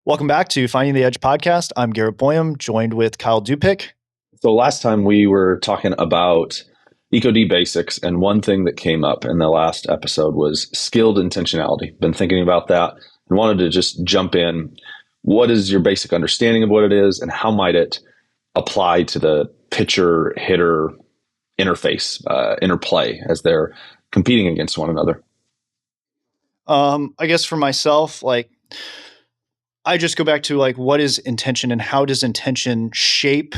Welcome back to Finding the Edge podcast. I'm Garrett Boyum, joined with Kyle Dupick. So last time we were talking about EcoD basics, and one thing that came up in the last episode was skilled intentionality. Been thinking about that and wanted to just jump in. What is your basic understanding of what it is, and how might it apply to the pitcher-hitter interface, interplay as they're competing against one another? I guess for myself, I just go back to what is intention and how does intention shape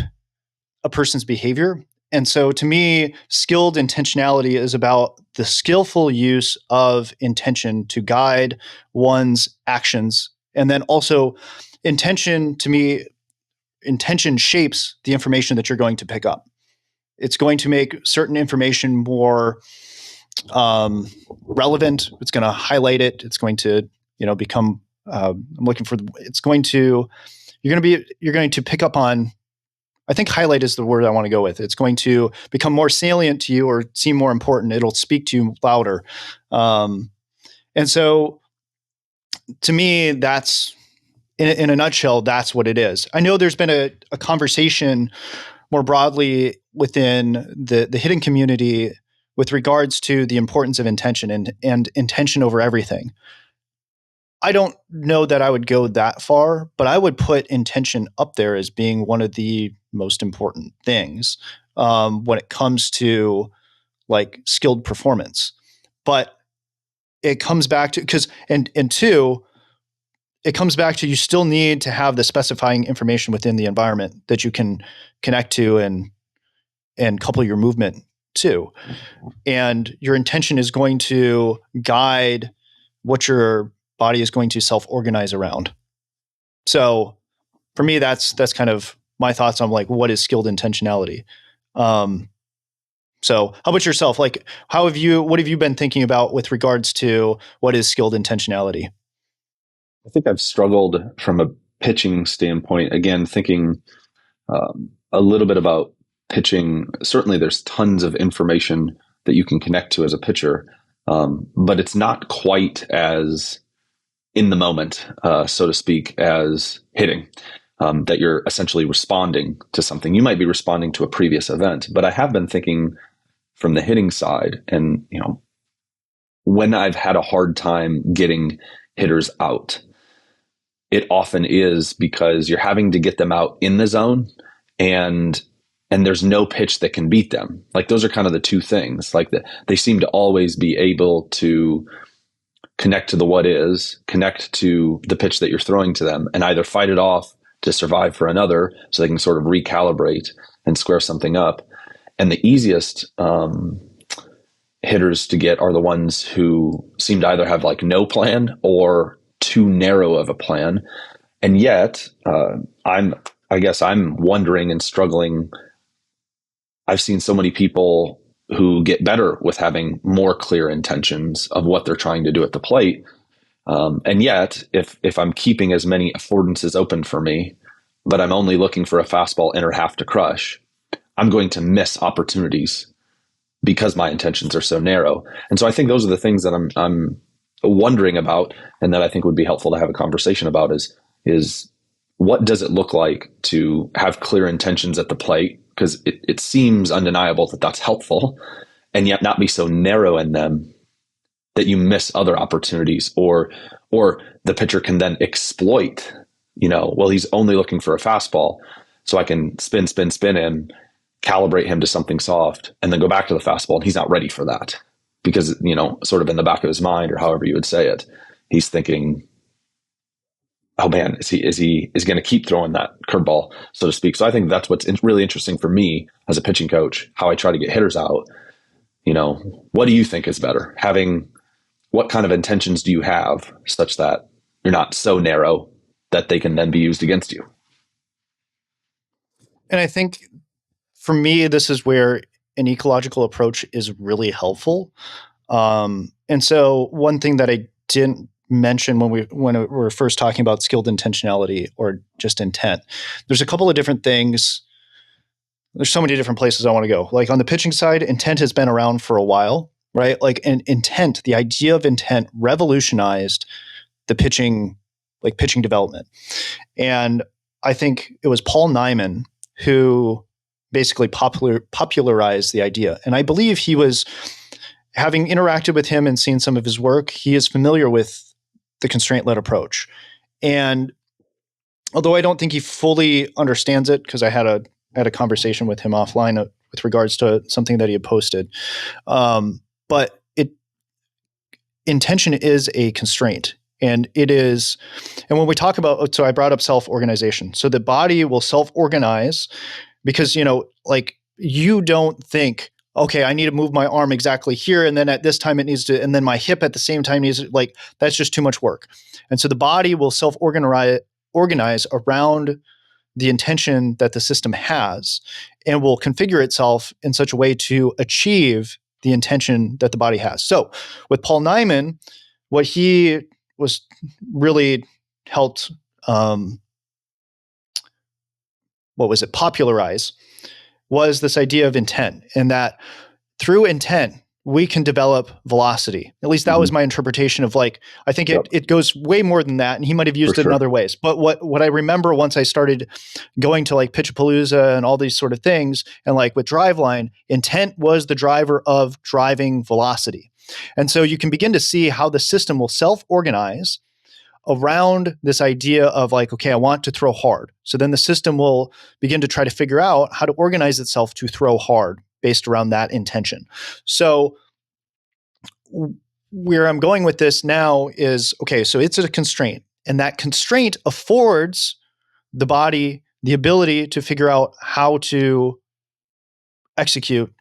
a person's behavior? And so to me, skilled intentionality is about the skillful use of intention to guide one's actions. And then also intention, to me, intention shapes the information that you're going to pick up. It's going to make certain information more relevant. It's going to highlight it. It's going to, become. You're going to pick up on. I think highlight is the word I want to go with. It's going to become more salient to you or seem more important. It'll speak to you louder. And so, to me, that's in a nutshell. That's what it is. I know there's been a conversation more broadly within the hitting community with regards to the importance of intention and intention over everything. I don't know that I would go that far, but I would put intention up there as being one of the most important things when it comes to skilled performance. But it comes back to it comes back to you still need to have the specifying information within the environment that you can connect to and couple your movement to. And your intention is going to guide what your body is going to self-organize around. So for me, that's kind of my thoughts on what is skilled intentionality. So how about yourself? What have you been thinking about with regards to what is skilled intentionality? I think I've struggled from a pitching standpoint, again, thinking a little bit about pitching. Certainly there's tons of information that you can connect to as a pitcher, but it's not quite as in the moment, so to speak, as hitting, that you're essentially responding to something. You might be responding to a previous event, but I have been thinking from the hitting side, and when I've had a hard time getting hitters out, it often is because you're having to get them out in the zone, and there's no pitch that can beat them. Those are kind of the two things. They seem to always be able to connect to the what is, connect to the pitch that you're throwing to them, and either fight it off to survive for another so they can sort of recalibrate and square something up. And the easiest hitters to get are the ones who seem to either have no plan or too narrow of a plan. And yet, I guess I'm wondering and struggling. I've seen so many people who get better with having more clear intentions of what they're trying to do at the plate. And yet, if I'm keeping as many affordances open for me, but I'm only looking for a fastball inner half to crush, I'm going to miss opportunities because my intentions are so narrow. And so I think those are the things that I'm wondering about, and that I think would be helpful to have a conversation about is what does it look like to have clear intentions at the plate? Because it seems undeniable that that's helpful, and yet not be so narrow in them that you miss other opportunities, or the pitcher can then exploit, well, he's only looking for a fastball, so I can spin him, calibrate him to something soft, and then go back to the fastball, and he's not ready for that because, sort of in the back of his mind, or however you would say it, he's thinking, oh man, is he going to keep throwing that curveball, so to speak? So I think that's what's really interesting for me as a pitching coach, how I try to get hitters out. What do you think is better? What kind of intentions do you have such that you're not so narrow that they can then be used against you? And I think for me, this is where an ecological approach is really helpful. And so one thing that I didn't mention when we were first talking about skilled intentionality or just intent, there's a couple of different things. There's so many different places I want to go. On the pitching side, intent has been around for a while, right? Intent, the idea of intent revolutionized the pitching like pitching development. And I think it was Paul Nyman who basically popularized the idea. And I believe he was, having interacted with him and seen some of his work, he is familiar with the constraint-led approach. And although I don't think he fully understands it, because I had a conversation with him offline with regards to something that he had posted, but intention is a constraint. And it is, and when we talk about, so I brought up self-organization. So the body will self-organize because, like you don't think, okay, I need to move my arm exactly here. And then at this time it needs to, and then my hip at the same time needs to, like, that's just too much work. And so the body will self-organize around the intention that the system has and will configure itself in such a way to achieve the intention that the body has. So with Paul Nyman, what he was really helped, popularize was this idea of intent, and that through intent, we can develop velocity. At least that was my interpretation of, like, I think it goes way more than that, and he might have used it in other ways. But what I remember once I started going to like Pitchapalooza and all these sort of things, and like with Driveline, intent was the driver of driving velocity. And so you can begin to see how the system will self-organize around this idea of like, okay, I want to throw hard. So then the system will begin to try to figure out how to organize itself to throw hard based around that intention. So where I'm going with this now is, okay, so it's a constraint, and that constraint affords the body the ability to figure out how to execute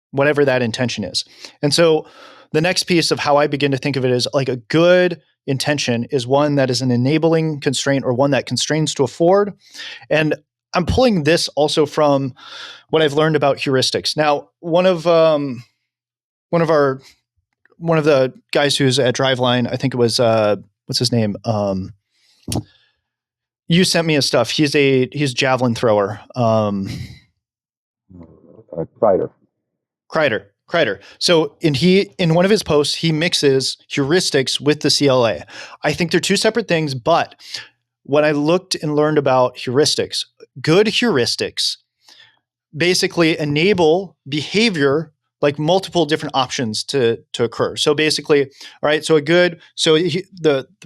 whatever that intention is. And so the next piece of how I begin to think of it is like a good intention is one that is an enabling constraint, or one that constrains to afford. And I'm pulling this also from what I've learned about heuristics. Now, one of the guys who's at Driveline, I think it was what's his name? You sent me his stuff. He's a javelin thrower. Kreider. So in one of his posts, he mixes heuristics with the CLA. I think they're two separate things, but when I looked and learned about heuristics, good heuristics basically enable behavior, like multiple different options to occur. So basically, all right, so the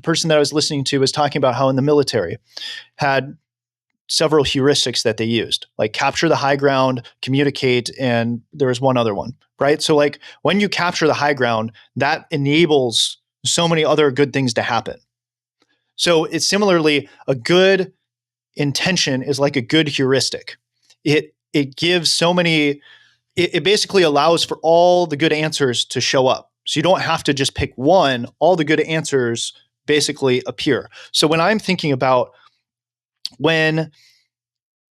person that I was listening to was talking about how in the military had several heuristics that they used, like capture the high ground, communicate, and there was one other one, right? So like when you capture the high ground, that enables so many other good things to happen. So it's similarly, a good intention is like a good heuristic. It gives so many, it basically allows for all the good answers to show up. So you don't have to just pick one, all the good answers basically appear. So when I'm thinking about when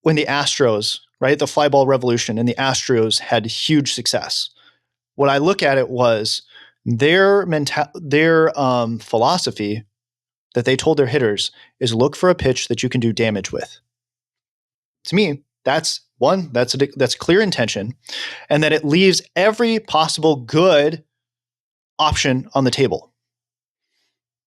the Astros, right, the fly ball revolution and the Astros had huge success, what I look at it was their philosophy that they told their hitters is look for a pitch that you can do damage with. To me, that's clear intention, and that it leaves every possible good option on the table.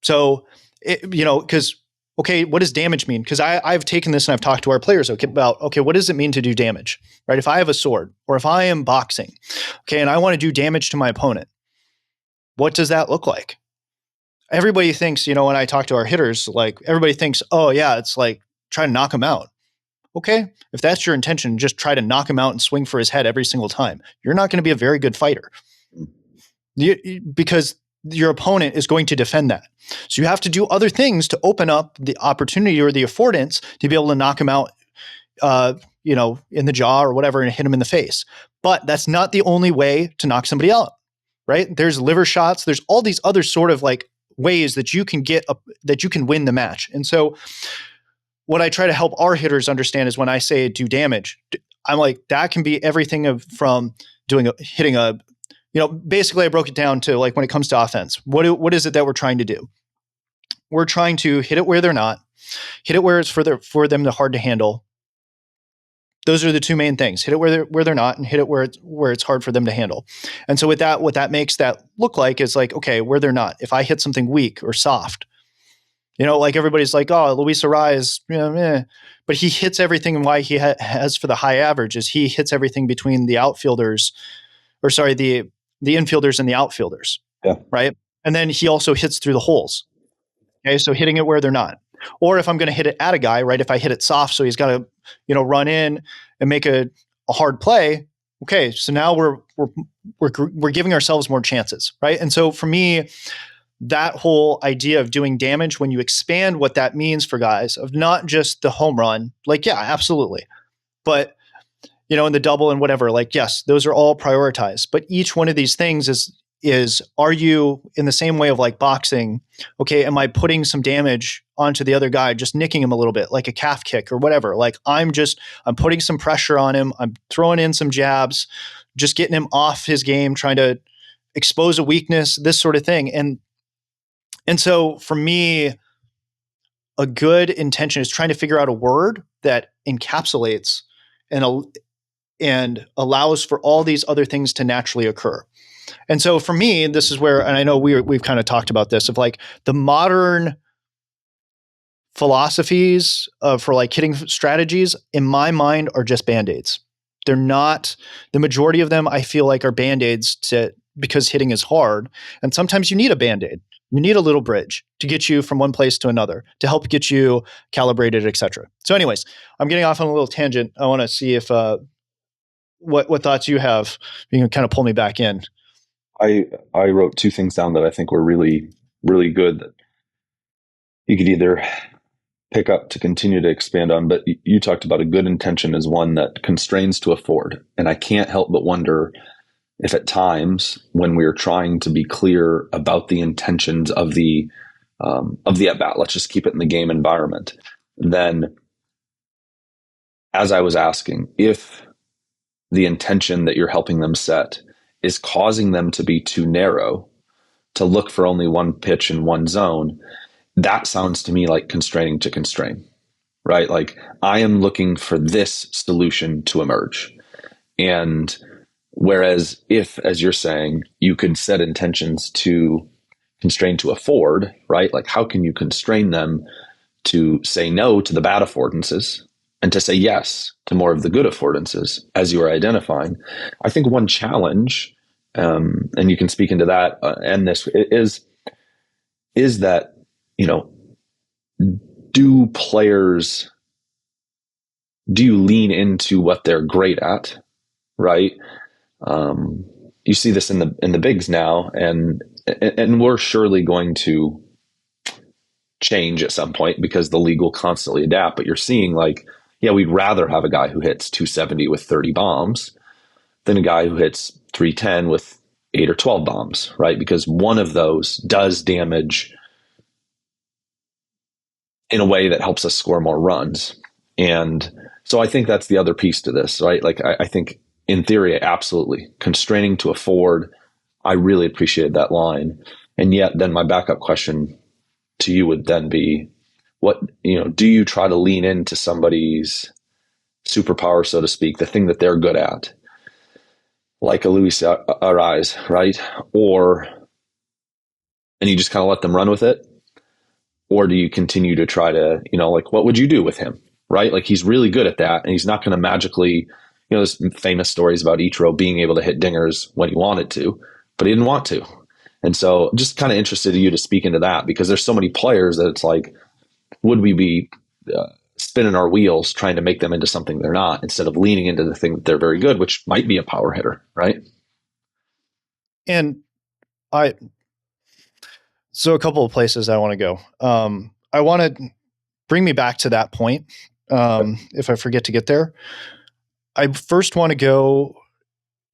So, because okay, what does damage mean? Because I've taken this and I've talked to our players about, okay, what does it mean to do damage, right? If I have a sword or if I am boxing, okay, and I want to do damage to my opponent, what does that look like? Everybody thinks, when I talk to our hitters, like everybody thinks, oh yeah, it's like try to knock him out. Okay, if that's your intention, just try to knock him out and swing for his head every single time. You're not going to be a very good fighter because your opponent is going to defend that. So you have to do other things to open up the opportunity or the affordance to be able to knock him out, in the jaw or whatever, and hit him in the face. But that's not the only way to knock somebody out, right? There's liver shots. There's all these other sort of like ways that you can that you can win the match. And so what I try to help our hitters understand is when I say do damage, I'm like, that can be everything from basically I broke it down to like when it comes to offense, what is it that we're trying to do? We're trying to hit it where they're not, hit it where it's for them to hard to handle. Those are the two main things: hit it where they're not, and hit it where it's hard for them to handle. And so with that, what that makes that look like is like, okay, where they're not. If I hit something weak or soft, Like everybody's like, oh, Luis Arraez, but he hits everything. And why he has for the high average is he hits everything between the outfielders, or sorry, the infielders and the outfielders, Yeah. right? And then he also hits through the holes. Okay, so hitting it where they're not. Or if I'm going to hit it at a guy, right? If I hit it soft, so he's got to, run in and make a hard play. Okay, so now we're giving ourselves more chances, right? And so for me, that whole idea of doing damage, when you expand what that means for guys, of not just the home run, like, yeah, absolutely, but in the double and whatever, like, yes, those are all prioritized, but each one of these things is are you in the same way of like boxing? Okay, am I putting some damage onto the other guy, just nicking him a little bit, like a calf kick or whatever? Like I'm putting some pressure on him. I'm throwing in some jabs, just getting him off his game, trying to expose a weakness, this sort of thing. And so for me, a good intention is trying to figure out a word that encapsulates and allows for all these other things to naturally occur. And so for me, this is where, and I know we've kind of talked about this, of like the modern philosophies for like hitting strategies, in my mind, are just band-aids. They're not, the majority of them I feel like are band-aids because hitting is hard. And sometimes you need a band-aid. You need a little bridge to get you from one place to another, to help get you calibrated, etc. So anyways, I'm getting off on a little tangent. I want to see if what thoughts you have. You can kind of pull me back in. I wrote two things down that I think were really, really good that you could either pick up to continue to expand on. But you talked about a good intention as one that constrains to afford. And I can't help but wonder if at times when we're trying to be clear about the intentions of the at-bat, let's just keep it in the game environment, then as I was asking, if the intention that you're helping them set is causing them to be too narrow, to look for only one pitch in one zone, that sounds to me like constraining to constrain, right? Like I am looking for this solution to emerge. And whereas if, as you're saying, you could set intentions to constrain to afford, right? Like how can you constrain them to say no to the bad affordances and to say yes to more of the good affordances as you are identifying? I think one challenge, and you can speak into that, and this is that, do you lean into what they're great at, right? You see this in the bigs now, and we're surely going to change at some point because the league will constantly adapt. But you're seeing like, yeah, we'd rather have a guy who hits 270 with 30 bombs than a guy who hits 310 with 8 or 12 bombs, right? Because one of those does damage in a way that helps us score more runs. And so I think that's the other piece to this, right? Like I think in theory, absolutely constraining to afford. I really appreciated that line. And yet then my backup question to you would then be, do you try to lean into somebody's superpower, so to speak, the thing that they're good at, like a Luis Arraez, right? And you just kind of let them run with it? Or do you continue to try to, like, what would you do with him, right? Like he's really good at that and he's not going to magically, there's famous stories about Ichiro being able to hit dingers when he wanted to, but he didn't want to. And so just kind of interested in you to speak into that, because there's so many players that it's like, would we be spinning our wheels trying to make them into something they're not, instead of leaning into the thing that they're very good, which might be a power hitter, right? And so a couple of places I want to go. I want to bring me back to that point. If I forget to get there, I first want to go,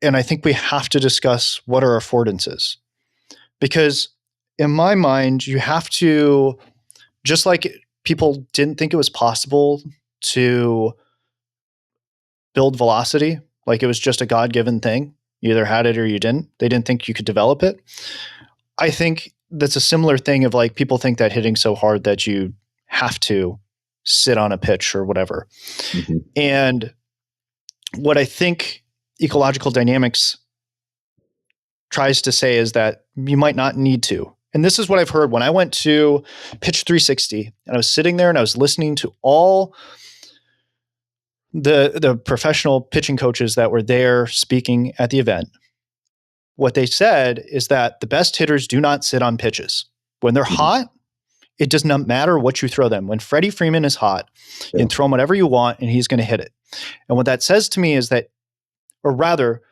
and I think we have to discuss what are affordances, because in my mind, you have to, just like people didn't think it was possible to build velocity, like it was just a God-given thing. You either had it or you didn't. They didn't think you could develop it. I think that's a similar thing of like people think that hitting so hard that you have to sit on a pitch or whatever. Mm-hmm. And what I think ecological dynamics tries to say is that you might not need to. And this is what I've heard when I went to Pitch 360 and I was sitting there and I was listening to all the professional pitching coaches that were there speaking at the event. What they said is that the best hitters do not sit on pitches. When they're hot, it does not matter what you throw them. When Freddie Freeman is hot, you can throw him whatever you want and he's going to hit it. And what that says to me is that, or rather,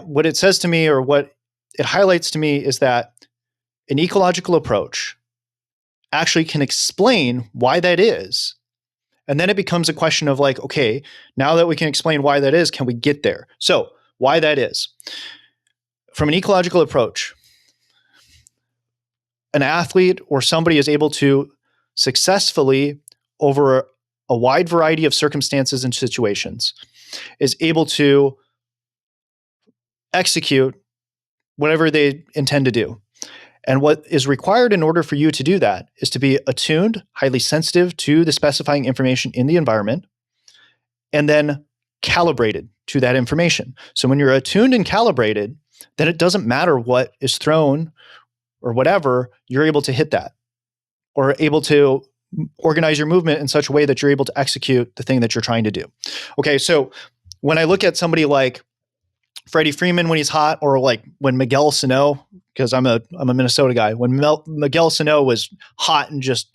what it says to me or what it highlights to me is that an ecological approach actually can explain why that is. And then it becomes a question of like, okay, now that we can explain why that is, can we get there? So why that is. From an ecological approach, an athlete or somebody is able to successfully, over a wide variety of circumstances and situations, is able to execute whatever they intend to do. And what is required in order for you to do that is to be attuned, highly sensitive to the specifying information in the environment, and then calibrated to that information. So when you're attuned and calibrated, then it doesn't matter what is thrown or whatever, you're able to hit that or able to organize your movement in such a way that you're able to execute the thing that you're trying to do. Okay, so when I look at somebody like Freddie Freeman when he's hot, or like when Miguel Sano, because I'm a Minnesota guy, when Miguel Sano was hot and just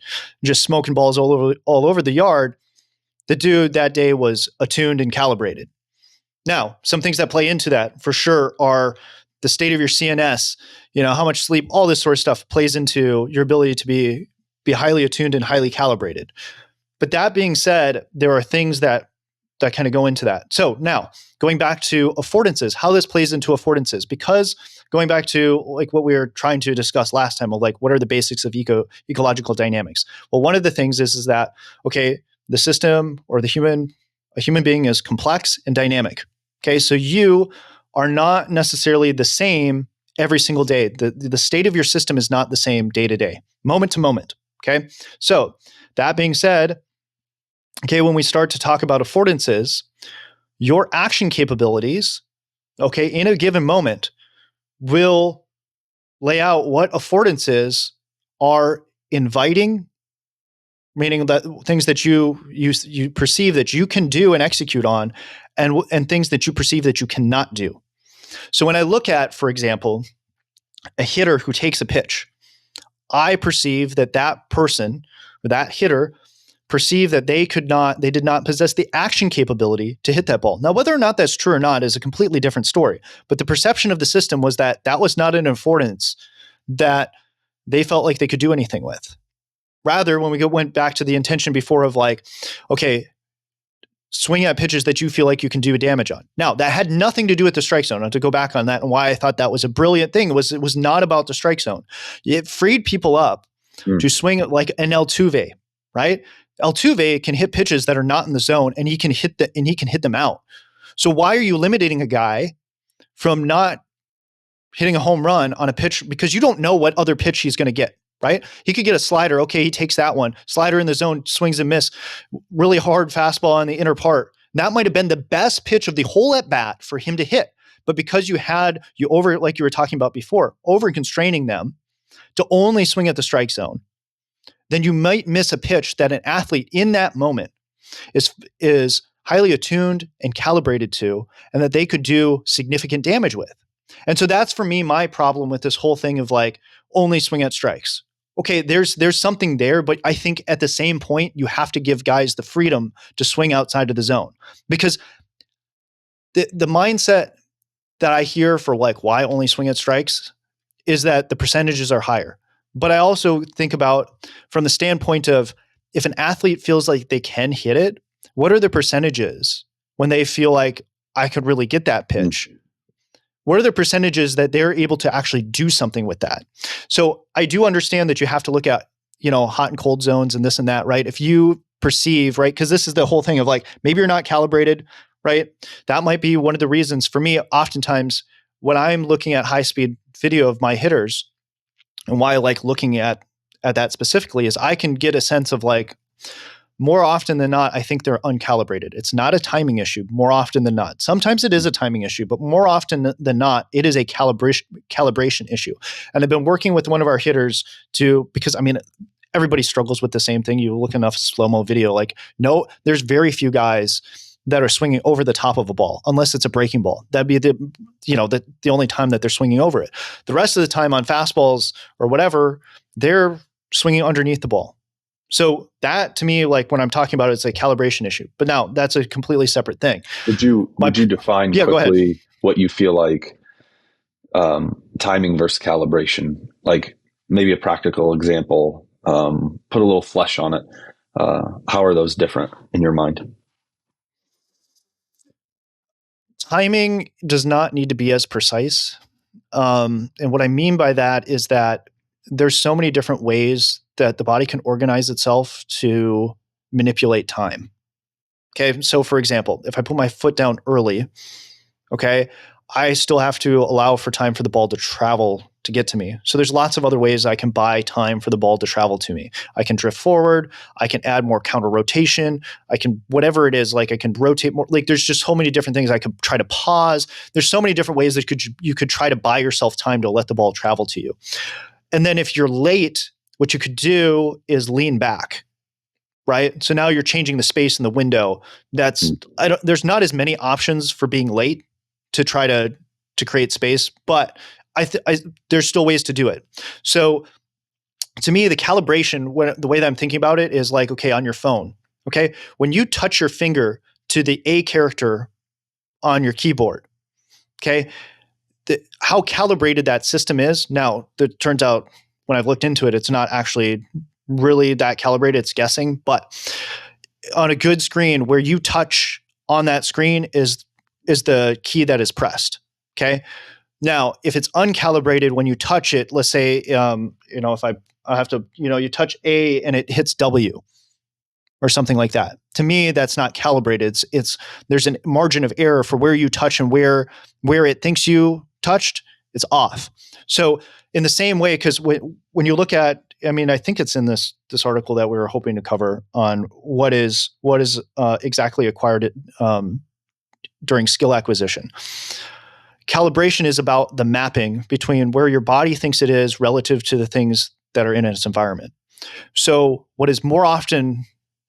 smoking balls all over the yard, the dude that day was attuned and calibrated. Now, some things that play into that for sure are the state of your CNS, how much sleep, all this sort of stuff plays into your ability to be highly attuned and highly calibrated. But that being said, there are things that kind of go into that. So now, going back to affordances, how this plays into affordances, because going back to like what we were trying to discuss last time of like, what are the basics of ecological dynamics? Well, one of the things is that, okay, the system or a human being is complex and dynamic. Okay, so you are not necessarily the same every single day. The state of your system is not the same day to day, moment to moment. Okay, so that being said, okay, when we start to talk about affordances, your action capabilities, okay, in a given moment will lay out what affordances are inviting, meaning that things that you perceive that you can do and execute on, and things that you perceive that you cannot do. So when I look at, for example, a hitter who takes a pitch, I perceive that person or that hitter perceive that they did not possess the action capability to hit that ball. Now, whether or not that's true or not is a completely different story. But the perception of the system was that was not an affordance that they felt like they could do anything with. Rather, when we went back to the intention before of like, okay, swing at pitches that you feel like you can do damage on. Now, that had nothing to do with the strike zone. And to go back on that and why I thought that was a brilliant thing was it was not about the strike zone. It freed people up to swing it like an Altuve, right? Altuve can hit pitches that are not in the zone, and he can hit them out. So why are you limiting a guy from not hitting a home run on a pitch because you don't know what other pitch he's going to get, right? He could get a slider. Okay, he takes that one. Slider in the zone, swings and miss. Really hard fastball on the inner part. That might have been the best pitch of the whole at bat for him to hit. But because you over, like you were talking about before, over constraining them to only swing at the strike zone, then you might miss a pitch that an athlete in that moment is highly attuned and calibrated to, and that they could do significant damage with. And so that's for me my problem with this whole thing of like only swing at strikes. Okay, there's something there, but I think at the same point you have to give guys the freedom to swing outside of the zone, because the mindset that I hear for like why only swing at strikes is that the percentages are higher. But I also think about from the standpoint of if an athlete feels like they can hit it, what are the percentages when they feel like I could really get that pitch? What are the percentages that they're able to actually do something with that? So I do understand that you have to look at, hot and cold zones and this and that, right? If you perceive, right, because this is the whole thing of like, maybe you're not calibrated, right? That might be one of the reasons for me, oftentimes when I'm looking at high speed video of my hitters, and why I like looking at that specifically is I can get a sense of like, more often than not, I think they're uncalibrated. It's not a timing issue more often than not. Sometimes it is a timing issue, but more often than not, it is a calibration issue. And I've been working with one of our hitters because I mean, everybody struggles with the same thing. You look enough slow-mo video, like, no, there's very few guys that are swinging over the top of a ball, unless it's a breaking ball. That'd be the only time that they're swinging over it. The rest of the time on fastballs or whatever, they're swinging underneath the ball. So that, to me, like when I'm talking about it, it's a calibration issue. But now that's a completely separate thing. Would you define quickly what you feel like timing versus calibration? Like maybe a practical example, put a little flesh on it. How are those different in your mind? Timing does not need to be as precise. And what I mean by that is that there's so many different ways that the body can organize itself to manipulate time. Okay. So for example, if I put my foot down early, okay, I still have to allow for time for the ball to travel to get to me. So there's lots of other ways I can buy time for the ball to travel to me. I can drift forward. I can add more counter rotation. I can, whatever it is, like I can rotate more. Like there's just so many different things. I could try to pause. There's so many different ways that you could try to buy yourself time to let the ball travel to you. And then if you're late, what you could do is lean back, right? So now you're changing the space in the window. There's not as many options for being late to try to create space, but there's still ways to do it. So to me, the calibration, the way that I'm thinking about it is like, okay, on your phone, okay? When you touch your finger to the A character on your keyboard, okay, how calibrated that system is. Now, it turns out when I've looked into it, it's not actually really that calibrated, it's guessing, but on a good screen where you touch on that screen is the key that is pressed, okay? Now, if it's uncalibrated when you touch it, let's say, if I have to, you touch A and it hits W or something like that. To me, that's not calibrated. There's a margin of error for where you touch and where it thinks you touched, it's off. So in the same way, because when you look at, I think it's in this article that we were hoping to cover on what is exactly acquired during skill acquisition. Calibration is about the mapping between where your body thinks it is relative to the things that are in its environment. So what is more often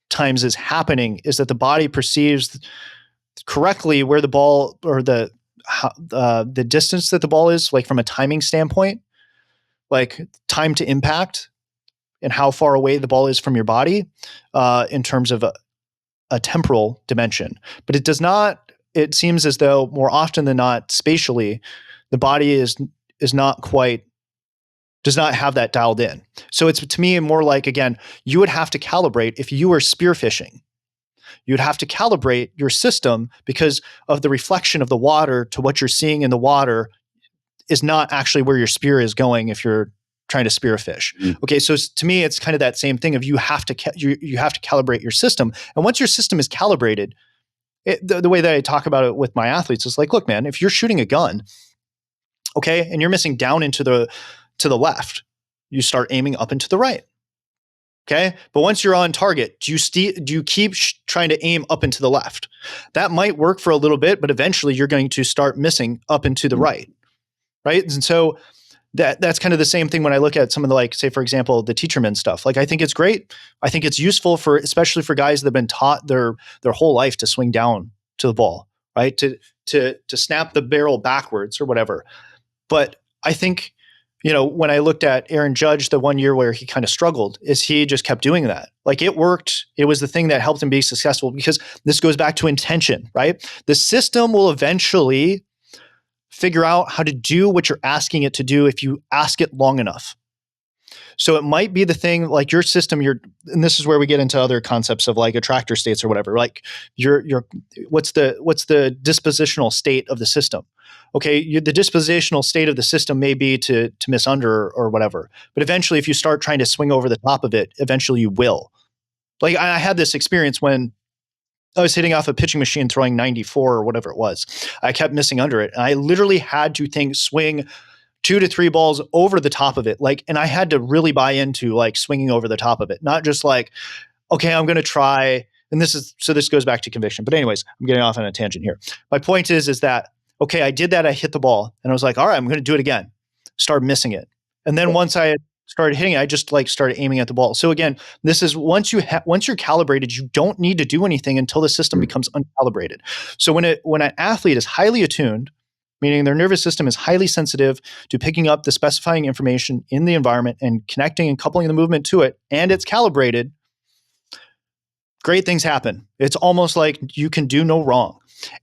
times is happening is that the body perceives correctly where the ball or the distance that the ball is, like from a timing standpoint, like time to impact and how far away the ball is from your body in terms of a temporal dimension. But it does not. It seems as though more often than not, spatially, the body does not have that dialed in. So it's, to me, more like, again, you would have to calibrate if you were spearfishing. You'd have to calibrate your system because of the reflection of the water to what you're seeing in the water is not actually where your spear is going if you're trying to spear a fish. Mm. Okay, so to me, it's kind of that same thing of you have to calibrate your system. And once your system is calibrated, the way that I talk about it with my athletes is like, look, man, if you're shooting a gun, okay, and you're missing down into to the left, you start aiming up and to the right. Okay, but once you're on target, do you keep trying to aim up and to the left? That might work for a little bit, but eventually you're going to start missing up and to the right, right? And so that's kind of the same thing when I look at some of the, like, say, for example, the Teacherman stuff. Like, I think it's great. I think it's useful especially for guys that have been taught their whole life to swing down to the ball, right? To snap the barrel backwards or whatever. But I think, when I looked at Aaron Judge, the one year where he kind of struggled, is he just kept doing that. Like, it worked. It was the thing that helped him be successful, because this goes back to intention, right? The system will eventually figure out how to do what you're asking it to do if you ask it long enough. So it might be the thing, like your system, and this is where we get into other concepts of like attractor states or whatever. Like what's the dispositional state of the system? Okay, the dispositional state of the system may be to miss under or whatever. But eventually, if you start trying to swing over the top of it, eventually you will. Like, I had this experience when I was hitting off a pitching machine throwing 94 or whatever it was. I kept missing under it. And I literally had to swing 2 to 3 balls over the top of it. Like, and I had to really buy into like swinging over the top of it, not just like, okay, I'm going to try, and this goes back to conviction. But anyways, I'm getting off on a tangent here. My point is that, okay, I did that, I hit the ball, and I was like, all right, I'm going to do it again. Start missing it. And then once I started hitting it, I just like started aiming at the ball. So again, this is once you're calibrated, you don't need to do anything until the system becomes uncalibrated. So when an athlete is highly attuned, meaning their nervous system is highly sensitive to picking up the specifying information in the environment and connecting and coupling the movement to it, and it's calibrated, great things happen. It's almost like you can do no wrong.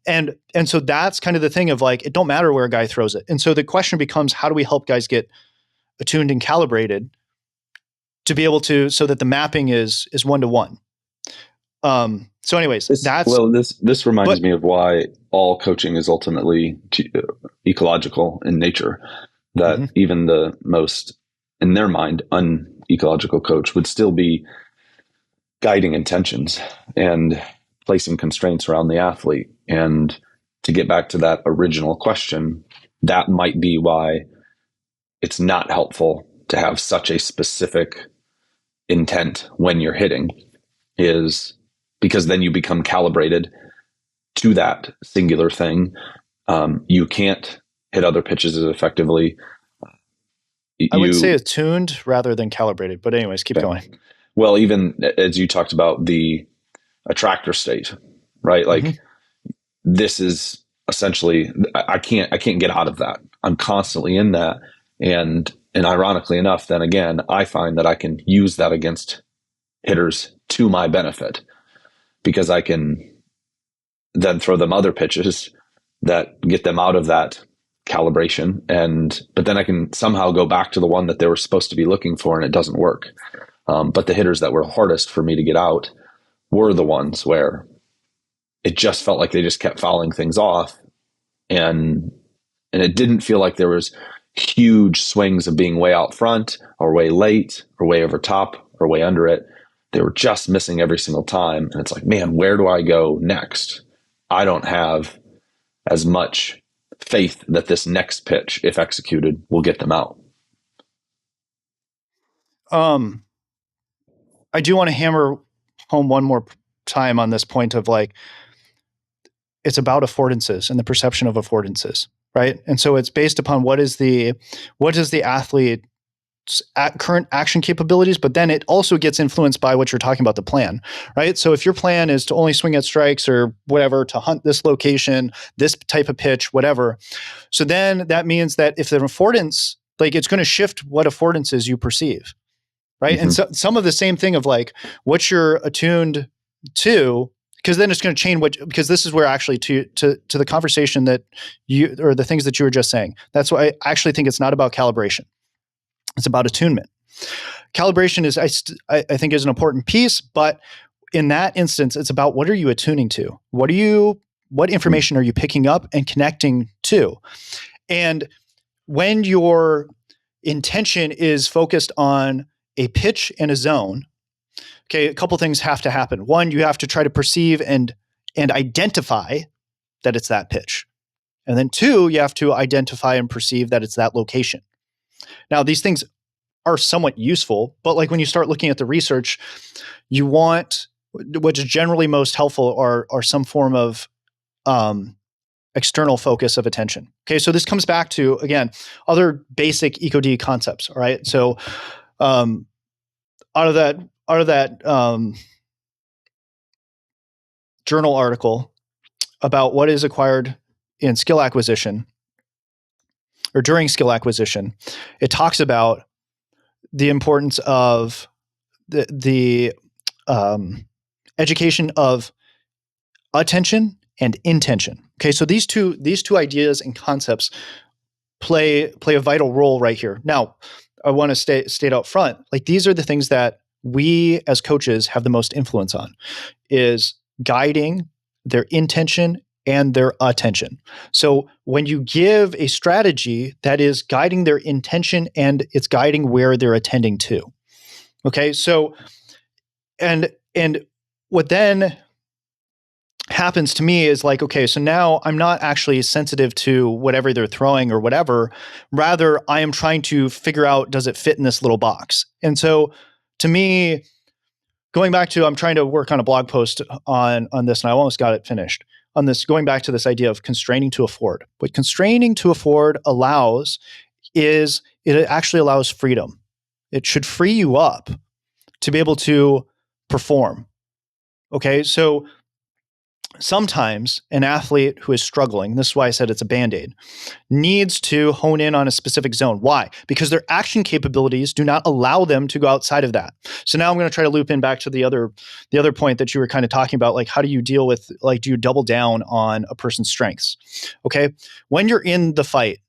And so that's kind of the thing of like, it don't matter where a guy throws it. And so the question becomes, how do we help guys get attuned and calibrated to be able to, so that the mapping is one-to-one. So anyways, this reminds me of why all coaching is ultimately ecological in nature, that even the most, in their mind, unecological coach would still be guiding intentions and placing constraints around the athlete. And to get back to that original question, that might be why it's not helpful to have such a specific intent when you're hitting, is because then you become calibrated to that singular thing. You can't hit other pitches as effectively. I would say attuned rather than calibrated, but anyways, keep going. Well, even as you talked about the attractor state, right? Like this is essentially, I can't get out of that. I'm constantly in that. And ironically enough, then again, I find that I can use that against hitters to my benefit, because I can then throw them other pitches that get them out of that calibration. But then I can somehow go back to the one that they were supposed to be looking for, and it doesn't work. But the hitters that were hardest for me to get out were the ones where it just felt like they just kept fouling things off. And it didn't feel like there was huge swings of being way out front or way late or way over top or way under it. They were just missing every single time. And it's like, man, where do I go next? I don't have as much faith that this next pitch, if executed, will get them out. I do want to hammer home one more time on this point of like, it's about affordances and the perception of affordances, right? And so it's based upon what is the athlete's current action capabilities, but then it also gets influenced by what you're talking about, the plan, right? So if your plan is to only swing at strikes or whatever, to hunt this location, this type of pitch, whatever, so then that means that if the affordance, like it's going to shift what affordances you perceive, right? And so some of the same thing of like what you're attuned to, because then it's going to change because this is where actually to the conversation that you, or the things that you were just saying, that's why I actually think it's not about calibration. It's about attunement. Calibration is, I think, is an important piece, but in that instance, it's about what are you attuning to? What information are you picking up and connecting to? And when your intention is focused on a pitch and a zone, okay, a couple things have to happen. One, you have to try to perceive and identify that it's that pitch. And then two, you have to identify and perceive that it's that location. Now, these things are somewhat useful, but like when you start looking at the research, you want, what's generally most helpful are some form of external focus of attention. Okay, so this comes back to, again, other basic ECOD concepts, all right? So out of that journal article about what is acquired in skill acquisition or during skill acquisition, it talks about the importance of the education of attention and intention. Okay, so these two ideas and concepts play a vital role right here. Now, I want to state out front, like these are the things that we as coaches have the most influence on, is guiding their intention and their attention. So when you give a strategy that is guiding their intention and it's guiding where they're attending to. Okay, so and what then happens to me is like, okay, so now I'm not actually sensitive to whatever they're throwing or whatever. Rather, I am trying to figure out, does it fit in this little box? And so to me, going back to, I'm trying to work on a blog post on this, and I almost got it finished on this. Going back to this idea of constraining to afford. What constraining to afford allows is it actually allows freedom. It should free you up to be able to perform. Okay, so sometimes an athlete who is struggling, this is why I said it's a Band-Aid, needs to hone in on a specific zone. Why? Because their action capabilities do not allow them to go outside of that. So now I'm going to try to loop in back to the other point that you were kind of talking about, like how do you deal with, like, do you double down on a person's strengths? Okay, when you're in the fight,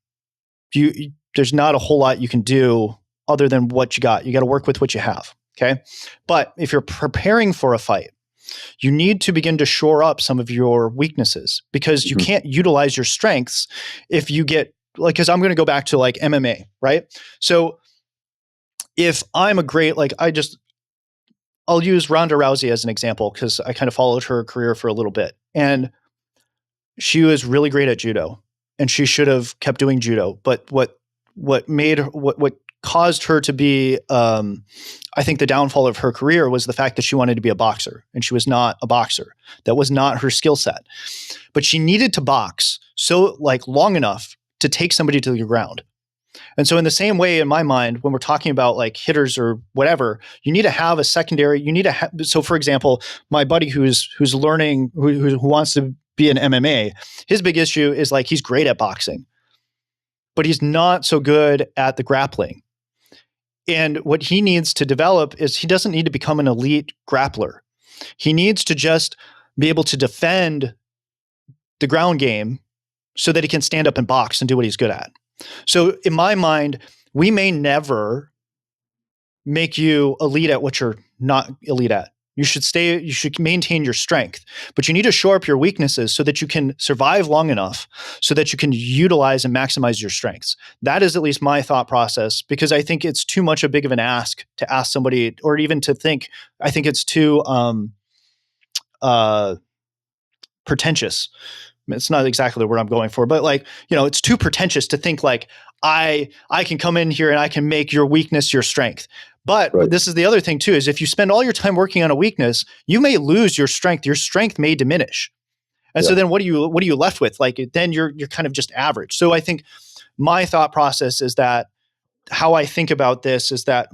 there's not a whole lot you can do other than what you got. You got to work with what you have. Okay, but if you're preparing for a fight, you need to begin to shore up some of your weaknesses, because you can't utilize your strengths if you get, like, because I'm going to go back to like MMA, right? So if I'm a great, like, I'll use Ronda Rousey as an example because I kind of followed her career for a little bit, and she was really great at judo, and she should have kept doing judo. But what caused her to be, I think the downfall of her career was the fact that she wanted to be a boxer, and she was not a boxer. That was not her skill set. But she needed to box so, like, long enough to take somebody to the ground. And so in the same way, in my mind, when we're talking about like hitters or whatever, you need to have a secondary, you need to so for example, my buddy who's learning, who wants to be an MMA, his big issue is like he's great at boxing, but he's not so good at the grappling. And what he needs to develop is he doesn't need to become an elite grappler. He needs to just be able to defend the ground game so that he can stand up and box and do what he's good at. So in my mind, we may never make you elite at what you're not elite at. You should maintain your strength, but you need to shore up your weaknesses so that you can survive long enough so that you can utilize and maximize your strengths. That is at least my thought process, because I think it's too much a big of an ask to ask somebody, or even to think, I think it's too pretentious. It's not exactly the word I'm going for, but like, it's too pretentious to think like I can come in here and I can make your weakness your strength. But Right. this is the other thing too, is if you spend all your time working on a weakness, you may lose your strength. Your strength may diminish. And so Yeah. then what are you left with? Like, then you're kind of just average. So I think my thought process is that, how I think about this is that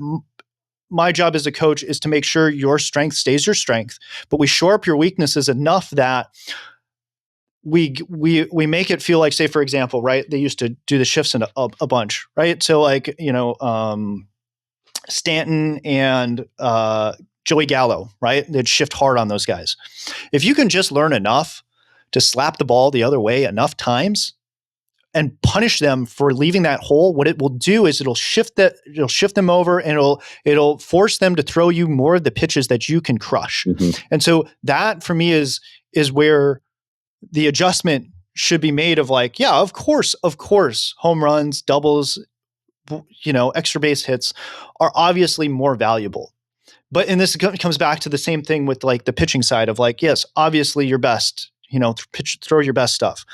my job as a coach is to make sure your strength stays your strength, but we shore up your weaknesses enough that we make it feel like, say, for example, right, they used to do the shifts in a bunch, right? So like, Stanton and Joey Gallo, right? They'd shift hard on those guys. If you can just learn enough to slap the ball the other way enough times and punish them for leaving that hole, what it will do is it'll shift them over, and it'll force them to throw you more of the pitches that you can crush. Mm-hmm. And so that for me is where the adjustment should be made of like, yeah, of course, home runs, doubles, extra base hits are obviously more valuable. And this comes back to the same thing with like the pitching side of like, yes, obviously your best, throw your best stuff.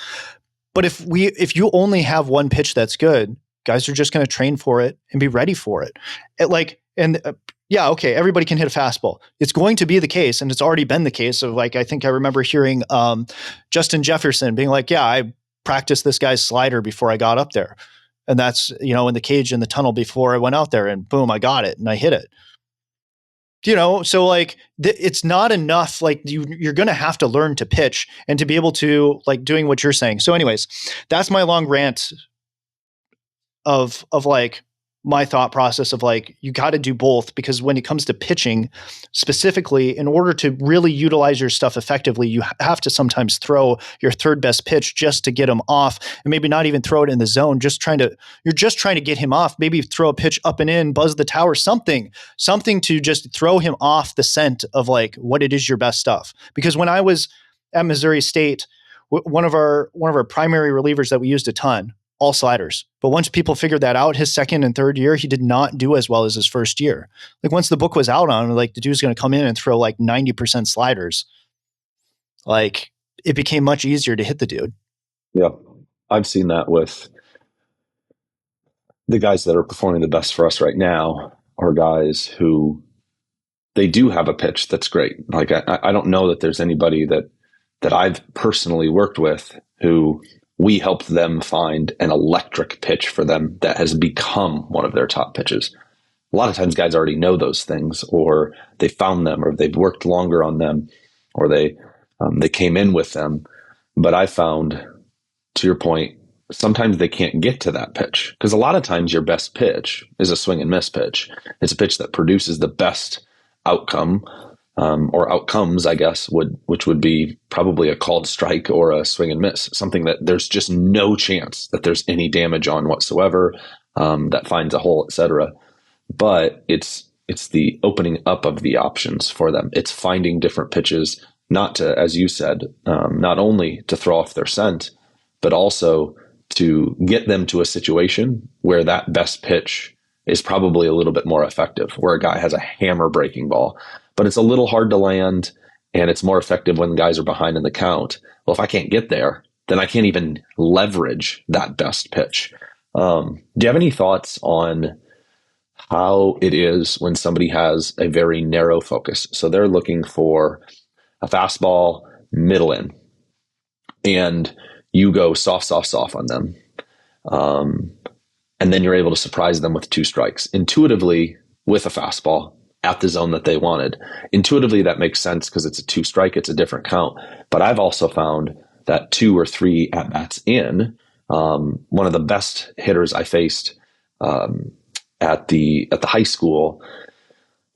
But if you only have one pitch that's good, guys are just going to train for it and be ready for it. Yeah, okay, everybody can hit a fastball. It's going to be the case, and it's already been the case of like, I think I remember hearing Justin Jefferson being like, yeah, I practiced this guy's slider before I got up there. And that's, in the cage in the tunnel before I went out there, and boom, I got it and I hit it. So like it's not enough. Like you're going to have to learn to pitch and to be able to like doing what you're saying. So anyways, that's my long rant of like my thought process of like, you got to do both, because when it comes to pitching specifically, in order to really utilize your stuff effectively, you have to sometimes throw your third best pitch just to get him off, and maybe not even throw it in the zone. You're just trying to get him off. Maybe throw a pitch up and in, buzz the tower, something to just throw him off the scent of like what it is your best stuff. Because when I was at Missouri State, one of our primary relievers that we used a ton, all sliders. But once people figured that out, his second and third year, he did not do as well as his first year. Like once the book was out on him, like the dude's going to come in and throw like 90% sliders. Like it became much easier to hit the dude. Yeah. I've seen that with the guys that are performing the best for us right now are guys who they do have a pitch that's great. Like I don't know that there's anybody that I've personally worked with who we helped them find an electric pitch for them that has become one of their top pitches. A lot of times guys already know those things, or they found them, or they've worked longer on them, or they came in with them. But I found, to your point, sometimes they can't get to that pitch, because a lot of times your best pitch is a swing and miss pitch. It's a pitch that produces the best outcome, or outcomes, I guess, which would be probably a called strike or a swing and miss, something that there's just no chance that there's any damage on whatsoever, that finds a hole, etc. But it's the opening up of the options for them. It's finding different pitches, not to, as you said, not only to throw off their scent, but also to get them to a situation where that best pitch is probably a little bit more effective, where a guy has a hammer breaking ball, but it's a little hard to land, and it's more effective when guys are behind in the count. Well, if I can't get there, then I can't even leverage that best pitch. Do you have any thoughts on how it is when somebody has a very narrow focus? So they're looking for a fastball middle in, and you go soft on them. And then you're able to surprise them with two strikes intuitively with a fastball at the zone that they wanted. Intuitively, that makes sense because it's a two strike, it's a different count. But I've also found that 2 or 3 at bats in, one of the best hitters I faced at the high school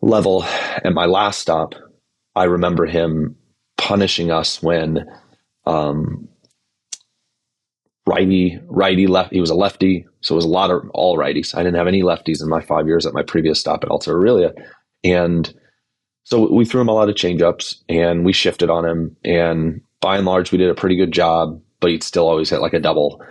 level at my last stop, I remember him punishing us when righty left. He was a lefty, so it was a lot of all righties. I didn't have any lefties in my 5 years at my previous stop at Alta Aurelia, and so we threw him a lot of changeups and we shifted on him. And by and large, we did a pretty good job. But he'd still always hit like a double.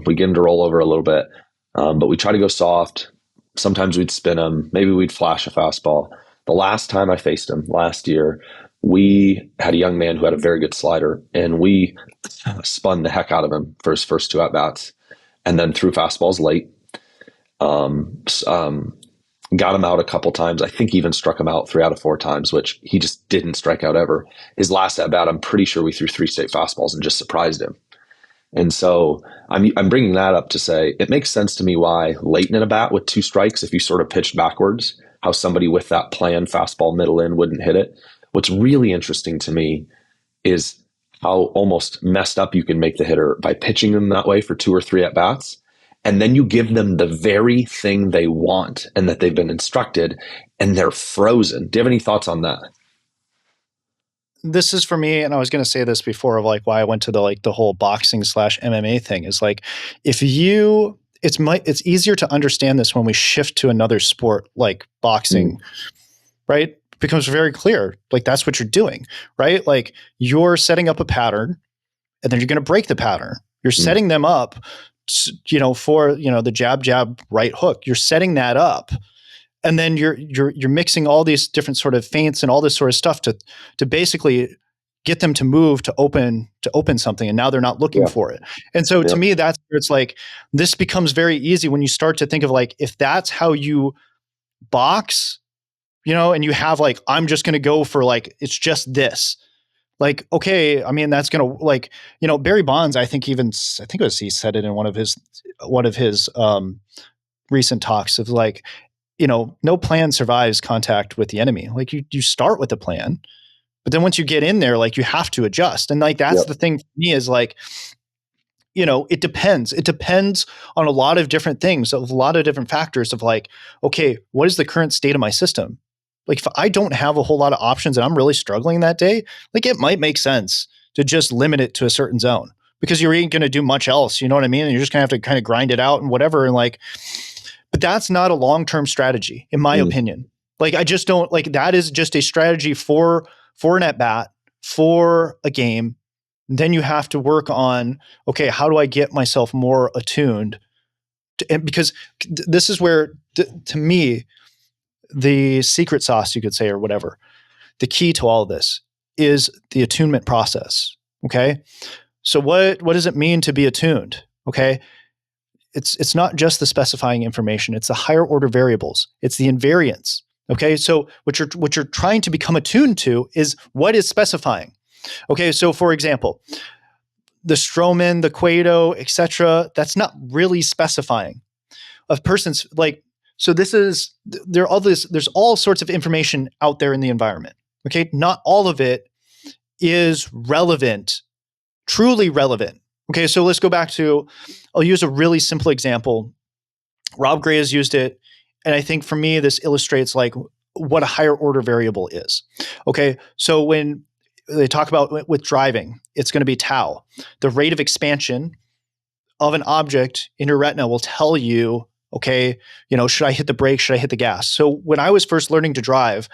We get him to roll over a little bit, but we try to go soft. Sometimes we'd spin him. Maybe we'd flash a fastball. The last time I faced him last year, we had a young man who had a very good slider, and we spun the heck out of him for his first 2 at-bats, and then threw fastballs late. Got him out a couple times. I think even struck him out 3 out of 4 times, which he just didn't strike out ever. His last at-bat, I'm pretty sure we threw 3 straight fastballs and just surprised him. And so I'm bringing that up to say it makes sense to me why late in a bat with 2 strikes, if you sort of pitched backwards, how somebody with that planned fastball middle in wouldn't hit it. What's really interesting to me is how almost messed up you can make the hitter by pitching them that way for 2 or 3 at-bats. And then you give them the very thing they want and that they've been instructed, and they're frozen. Do you have any thoughts on that? This is for me, and I was going to say this before of like why I went to the whole boxing / MMA thing is like, if you, it's easier to understand this when we shift to another sport like boxing, right? It becomes very clear. Like that's what you're doing, right? Like you're setting up a pattern and then you're going to break the pattern. You're setting them up, for, the jab, right hook. You're setting that up. And then you're mixing all these different sort of feints and all this sort of stuff to basically get them to move to open something, and now they're not looking for it. And so to me, that's where it's like this becomes very easy when you start to think of like, if that's how you box, and you have like, I'm just going to go for like, it's just this. Like, okay, I mean, that's going to like, Barry Bonds, I think it was, he said it in one of his recent talks of like, no plan survives contact with the enemy. Like you start with a plan, but then once you get in there, like you have to adjust. And like, that's the thing for me is like, it depends. It depends on a lot of different things, a lot of different factors of like, okay, what is the current state of my system? Like if I don't have a whole lot of options and I'm really struggling that day, like it might make sense to just limit it to a certain zone because you ain't going to do much else. You know what I mean? And you're just going to have to kind of grind it out and whatever. And like, but that's not a long-term strategy, in my opinion. Like, I just don't like that is just a strategy for an at-bat, for a game. Then you have to work on, okay, how do I get myself more attuned? Because this is where, to me, the secret sauce, you could say, or whatever, the key to all of this is the attunement process. Okay. So what does it mean to be attuned? Okay. It's not just the specifying information. It's the higher order variables. It's the invariants. Okay, so what you're trying to become attuned to is what is specifying. Okay, so for example, the Stroman, the Cueto, etc. That's not really specifying a person's like. So this is there are all this. There's all sorts of information out there in the environment. Okay, not all of it is relevant, truly relevant. Okay, so let's go back to. I'll use a really simple example. Rob Gray has used it, and I think for me this illustrates like what a higher order variable is. Okay, so when they talk about with driving, it's going to be tau. The rate of expansion of an object in your retina will tell you, okay, should I hit the brake? Should I hit the gas? So when I was first learning to drive,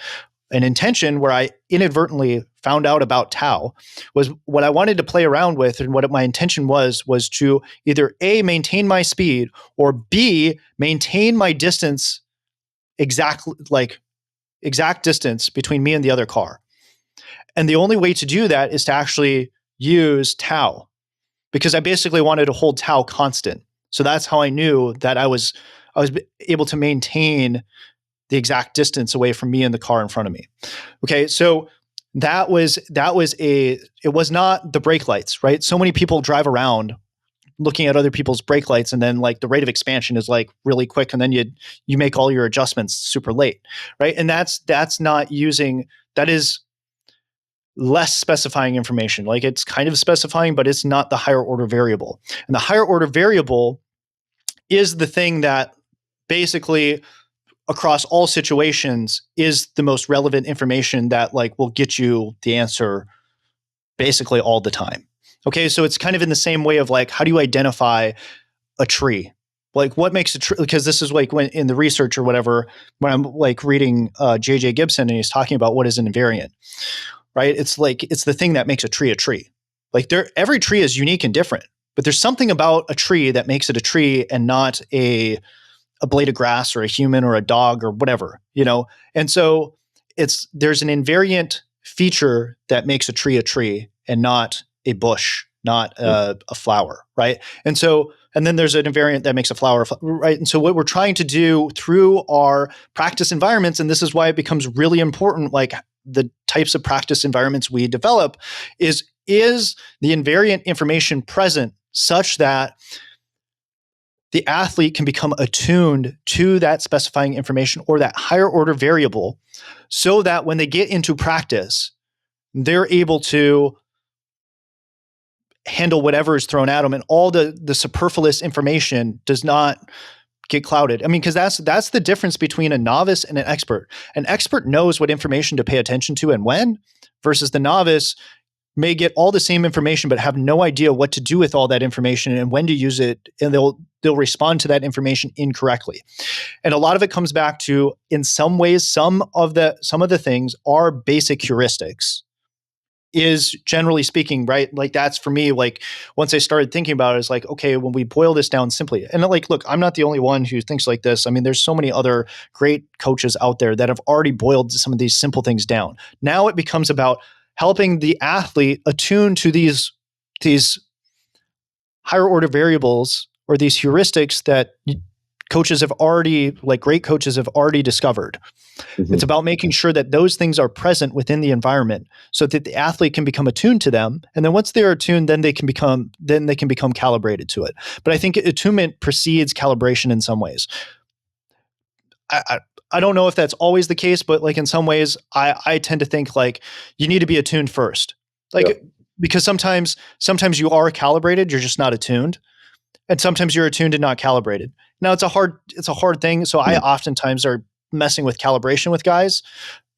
an intention where I inadvertently found out about tau was what I wanted to play around with, and what my intention was to either A, maintain my speed, or B, maintain my distance exact distance between me and the other car. And the only way to do that is to actually use tau, because I basically wanted to hold tau constant. So that's how I knew that I was able to maintain the exact distance away from me and the car in front of me. Okay, so it was not the brake lights, right? So many people drive around looking at other people's brake lights, and then like the rate of expansion is like really quick, and then you make all your adjustments super late, right? And that's not using, that is less specifying information. Like it's kind of specifying, but it's not the higher order variable. And the higher order variable is the thing that basically across all situations is the most relevant information that like will get you the answer basically all the time. Okay, so it's kind of in the same way of like, how do you identify a tree? Like what makes a tree? Because this is like when in the research or whatever, when I'm like reading J.J. Gibson and he's talking about what is an invariant, right? It's like, it's the thing that makes a tree a tree. Like every tree is unique and different, but there's something about a tree that makes it a tree and not a blade of grass or a human or a dog or whatever, And so there's an invariant feature that makes a tree and not a bush, not a flower, right? And then there's an invariant that makes a flower, right? And so what we're trying to do through our practice environments, and this is why it becomes really important, like the types of practice environments we develop, is the invariant information present such that the athlete can become attuned to that specifying information or that higher order variable, so that when they get into practice, they're able to handle whatever is thrown at them, and all the superfluous information does not get clouded. I mean, because that's the difference between a novice and an expert. An expert knows what information to pay attention to and when, versus the novice may get all the same information but have no idea what to do with all that information and when to use it, and they'll respond to that information incorrectly. And a lot of it comes back to, in some ways, some of the things are basic heuristics, is generally speaking, right? Like that's for me, like once I started thinking about it, it's like, okay, when we boil this down simply, and like, look, I'm not the only one who thinks like this. I mean, there's so many other great coaches out there that have already boiled some of these simple things down. Now it becomes about helping the athlete attune to these higher order variables or these heuristics that coaches have already, like great coaches have already discovered. Mm-hmm. It's about making sure that those things are present within the environment so that the athlete can become attuned to them. And then once they're attuned, then they can become calibrated to it. But I think attunement precedes calibration in some ways. I don't know if that's always the case, but like in some ways, I tend to think like you need to be attuned first. Like, yep. Because sometimes you are calibrated, you're just not attuned. And sometimes you're attuned and not calibrated. Now it's a hard thing. So I oftentimes are messing with calibration with guys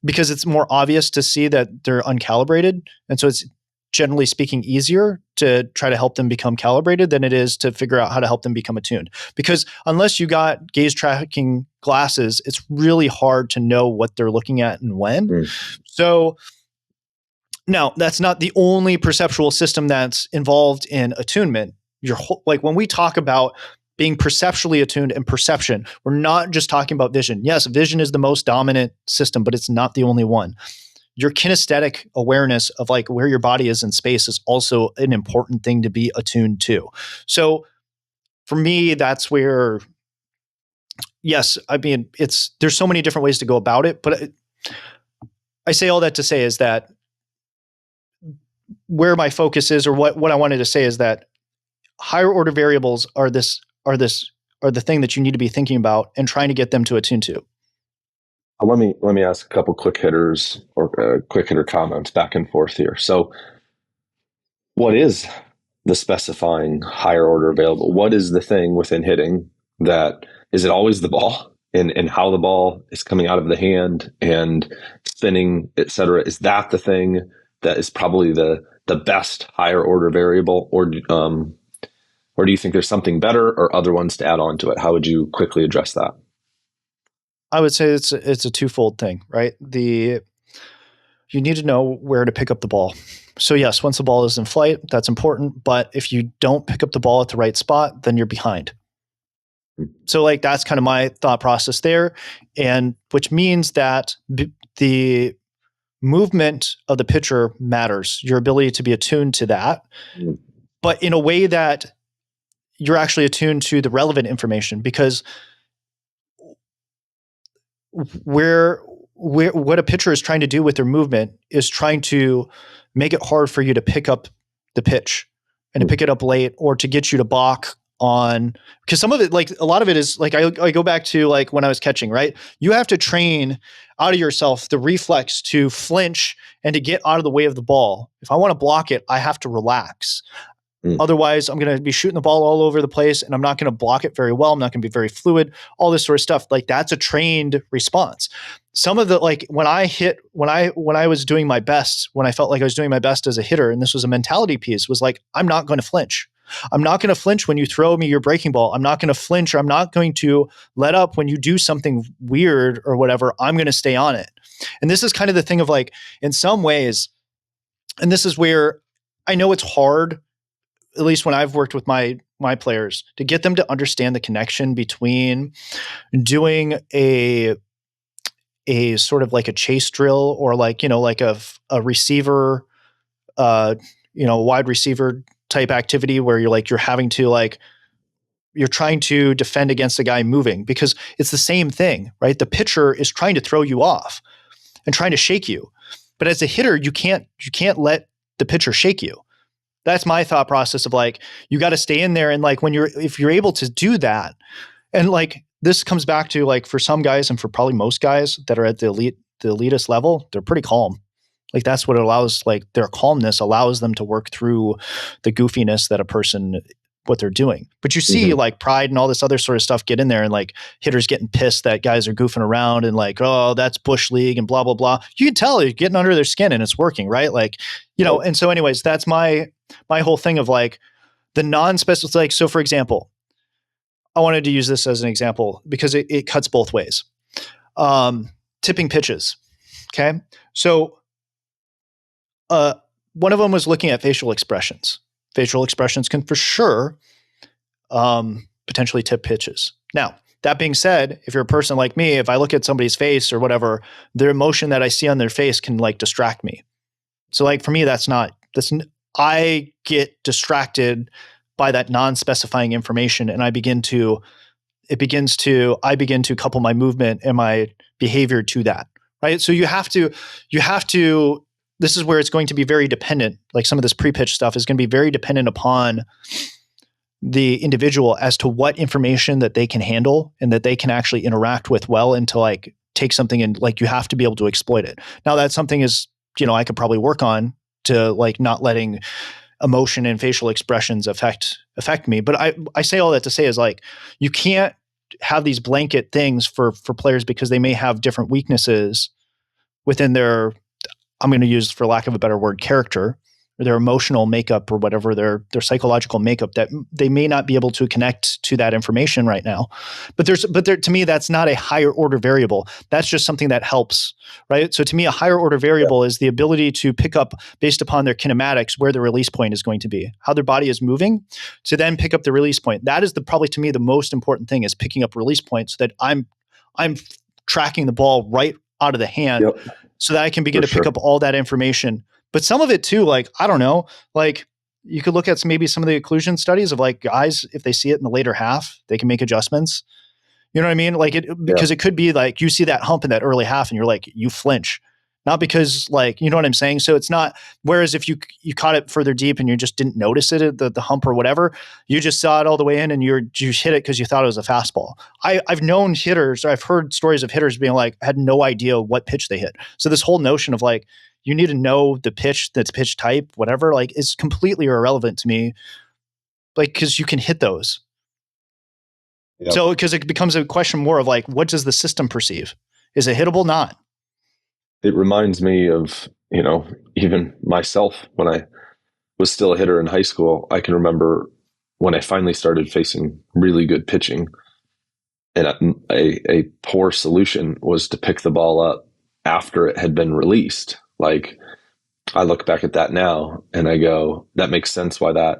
because it's more obvious to see that they're uncalibrated. And so it's generally speaking easier to try to help them become calibrated than it is to figure out how to help them become attuned. Because unless you got gaze tracking glasses, it's really hard to know what they're looking at and when. So now that's not the only perceptual system that's involved in attunement. Like when we talk about being perceptually attuned and perception, we're not just talking about vision. Yes, vision is the most dominant system, but it's not the only one. Your kinesthetic awareness of like where your body is in space is also an important thing to be attuned to. So for me, that's where yes, I mean, there's so many different ways to go about it, but I say all that to say is that where my focus is, or what I wanted to say is that higher order variables are the thing that you need to be thinking about and trying to get them to attune to. Let me ask a couple quick hitters or quick hitter comments back and forth here. So, what is the specifying higher order available? What is the thing within hitting that is it always the ball and how the ball is coming out of the hand and spinning, etc.? Is that the thing that is probably the best higher order variable, or do you think there's something better or other ones to add on to it? How would you quickly address that? I would say it's a twofold thing, right? You need to know where to pick up the ball. So yes, once the ball is in flight, that's important. But if you don't pick up the ball at the right spot, then you're behind. So like that's kind of my thought process there, and which means that the movement of the pitcher matters. Your ability to be attuned to that, but in a way that you're actually attuned to the relevant information, because where what a pitcher is trying to do with their movement is trying to make it hard for you to pick up the pitch and to pick it up late, or to get you to balk on, because some of it, like a lot of it is like, I go back to like when I was catching, right? You have to train out of yourself the reflex to flinch and to get out of the way of the ball. If I want to block it, I have to relax. Otherwise, I'm going to be shooting the ball all over the place, and I'm not going to block it very well. I'm not going to be very fluid, all this sort of stuff. Like that's a trained response. Some of the, like when I was doing my best, when I felt like I was doing my best as a hitter, and this was a mentality piece, was like, I'm not going to flinch. I'm not going to flinch when you throw me your breaking ball. I'm not going to flinch, or I'm not going to let up when you do something weird or whatever. I'm going to stay on it. And this is kind of the thing of like, in some ways, and this is where I know it's hard, at least when I've worked with my players, to get them to understand the connection between doing a sort of like a chase drill, or like, like a receiver, wide receiver type activity where you're having to like, you're trying to defend against a guy moving, because it's the same thing, right? The pitcher is trying to throw you off and trying to shake you. But as a hitter, you can't let the pitcher shake you. That's my thought process of like, you got to stay in there. And like, if you're able to do that, and like, this comes back to like, for some guys and for probably most guys that are at the elitist level, they're pretty calm. Like that's what it allows, like their calmness allows them to work through the goofiness that a person, what they're doing. But you see like pride and all this other sort of stuff get in there, and like hitters getting pissed that guys are goofing around and like, oh, that's bush league and blah, blah, blah. You can tell you're getting under their skin and it's working, right? Like, and so anyways, that's my whole thing of like the non-specific, like, so for example, I wanted to use this as an example because it cuts both ways. Tipping pitches. Okay. So, one of them was looking at facial expressions. Facial expressions can for sure potentially tip pitches. Now, that being said, if you're a person like me, if I look at somebody's face or whatever, their emotion that I see on their face can like distract me. So like for me, I get distracted by that non-specifying information, and I begin to couple my movement and my behavior to that. Right. So you have to, this is where it's going to be very dependent. Like some of this pre-pitch stuff is going to be very dependent upon the individual as to what information that they can handle and that they can actually interact with well, and to like take something and like, you have to be able to exploit it. Now that's something is, I could probably work on, to like not letting emotion and facial expressions affect me. But I say all that to say is like, you can't have these blanket things for players, because they may have different weaknesses within their, I'm going to use, for lack of a better word, character, or their emotional makeup, or whatever, their psychological makeup, that they may not be able to connect to that information right now. But to me, that's not a higher order variable. That's just something that helps, right? So to me, a higher order variable is the ability to pick up, based upon their kinematics, where the release point is going to be, how their body is moving, to then pick up the release point. That is probably to me the most important thing, is picking up release points, so that I'm tracking the ball right out of the hand, so that I can begin to pick up all that information. But some of it too, like, I don't know, like you could look at maybe some of the occlusion studies of like guys, if they see it in the later half, they can make adjustments. You know what I mean? Like because it could be like you see that hump in that early half and you're like, you flinch. Not because like, you know what I'm saying? So it's not, whereas if you caught it further deep and you just didn't notice it, the hump or whatever, you just saw it all the way in and you hit it because you thought it was a fastball. I've known hitters, I've heard stories of hitters being like, had no idea what pitch they hit. So this whole notion of like, you need to know the pitch, that's pitch type, whatever, like is completely irrelevant to me. Like, cause you can hit those. Yep. So, because it becomes a question more of like, what does the system perceive? Is it hittable? Not. It reminds me of, even myself when I was still a hitter in high school. I can remember when I finally started facing really good pitching, and a poor solution was to pick the ball up after it had been released. Like, I look back at that now and I go, that makes sense why that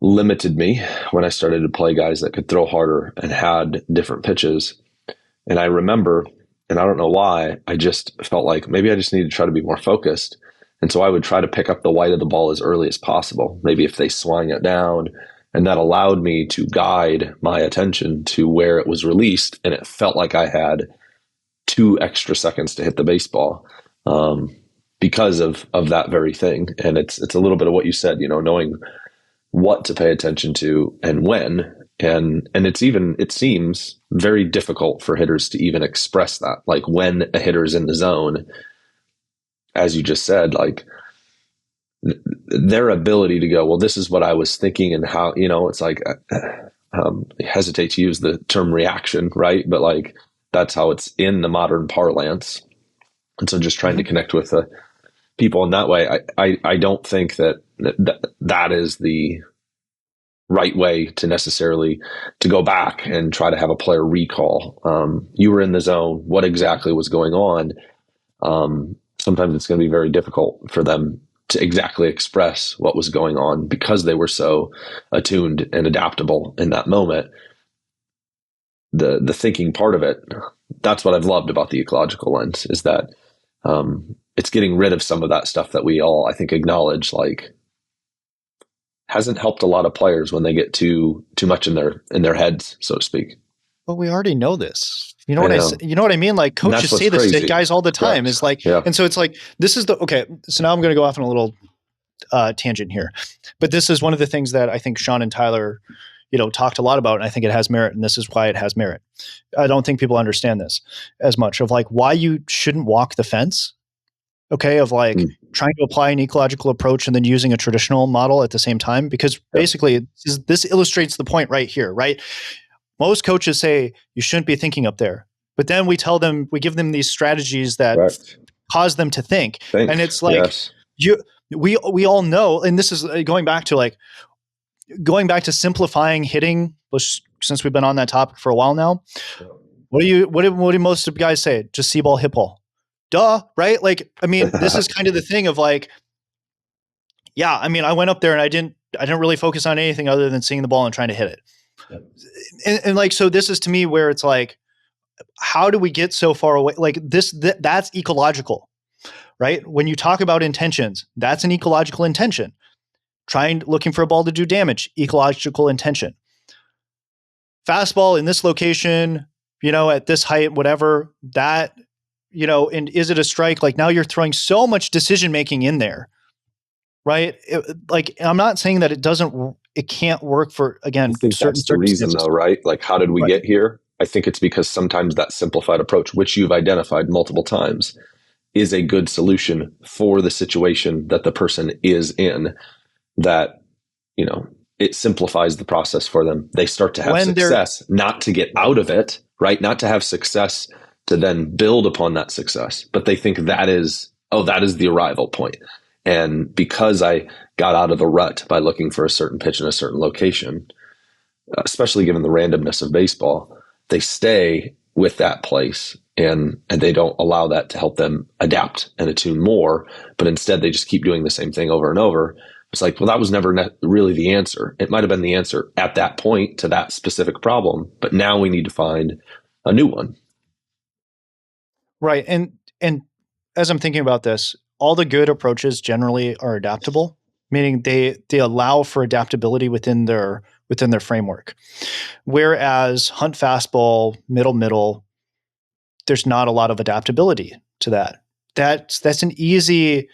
limited me when I started to play guys that could throw harder and had different pitches. And I remember, and I don't know why, I just felt like maybe I just need to try to be more focused. And so I would try to pick up the white of the ball as early as possible, maybe if they swung it down. And that allowed me to guide my attention to where it was released. And it felt like I had 2 extra seconds to hit the baseball because of that very thing. And it's a little bit of what you said, knowing what to pay attention to and when. And it seems very difficult for hitters to even express that. Like when a hitter is in the zone, as you just said, like their ability to go, well, this is what I was thinking and how, it's like, I hesitate to use the term reaction, right? But like, that's how it's in the modern parlance. And so just trying to connect with the people in that way, I don't think that is the right way to necessarily to go back and try to have a player recall. You were in the zone. What exactly was going on? Sometimes it's going to be very difficult for them to exactly express what was going on because they were so attuned and adaptable in that moment. The thinking part of it, that's what I've loved about the ecological lens, is that it's getting rid of some of that stuff that we all, I think, acknowledge, like, hasn't helped a lot of players when they get too much in their heads, so to speak. Well, we already know this. You know what I mean? Like coaches say this to guys all the time. Is like, and so it's like, this is okay. So now I'm going to go off on a little tangent here, but this is one of the things that I think Sean and Tyler, talked a lot about, and I think it has merit, and this is why it has merit. I don't think people understand this as much of like why you shouldn't walk the fence. Okay, of like trying to apply an ecological approach and then using a traditional model at the same time, because basically this illustrates the point right here, right? Most coaches say you shouldn't be thinking up there, but then we give them these strategies that cause them to think. And it's like we all know, and this is going back to simplifying hitting, since we've been on that topic for a while now. What do most of guys say? Just see ball, hit ball. Duh, right? Like, I mean, this is kind of the thing of like, yeah, I mean, I went up there and I didn't really focus on anything other than seeing the ball and trying to hit it. And like, so this is to me where it's like, how do we get so far away? Like that's ecological, right? When you talk about intentions, that's an ecological intention. Looking for a ball to do damage, ecological intention. Fastball in this location, at this height, whatever, that, and is it a strike? Like now you're throwing so much decision making in there, right? I'm not saying that it can't work for, again, I think certain that's the reason though, right? Like, how did we get here? I think it's because sometimes that simplified approach, which you've identified multiple times, is a good solution for the situation that the person is in, that, it simplifies the process for them. They start to have success, not to get out of it, right? Not to have success to then build upon that success, but they think that is the arrival point. And because I got out of a rut by looking for a certain pitch in a certain location, especially given the randomness of baseball, they stay with that place and they don't allow that to help them adapt and attune more, but instead they just keep doing the same thing over and over. It's like, well, that was never really the answer. It might have been the answer at that point to that specific problem, but now we need to find a new one. Right. And as I'm thinking about this, all the good approaches generally are adaptable, meaning they allow for adaptability within their framework. Whereas hunt fastball, middle, there's not a lot of adaptability to that. That's an easy,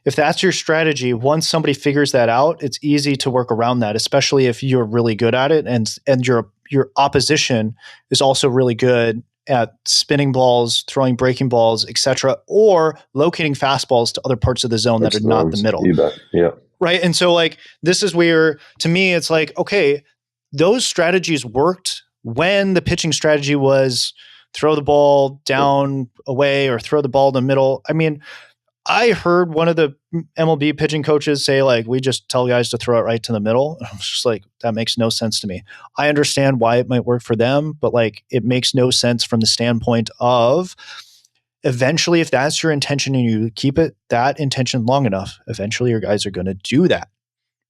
if that's your strategy, once somebody figures that out, it's easy to work around that, especially if you're really good at it and your opposition is also really good at spinning balls, throwing breaking balls, etc., or locating fastballs to other parts of the zone that are not the middle. You bet. Yeah. Right. And so like this is where, to me, it's like, okay, those strategies worked when the pitching strategy was throw the ball down away or throw the ball in the middle. I mean, I heard one of the MLB pitching coaches say, like, we just tell guys to throw it right to the middle. I was just like, that makes no sense to me. I understand why it might work for them, but like, it makes no sense from the standpoint of eventually, if that's your intention and you keep it that intention long enough, eventually your guys are going to do that.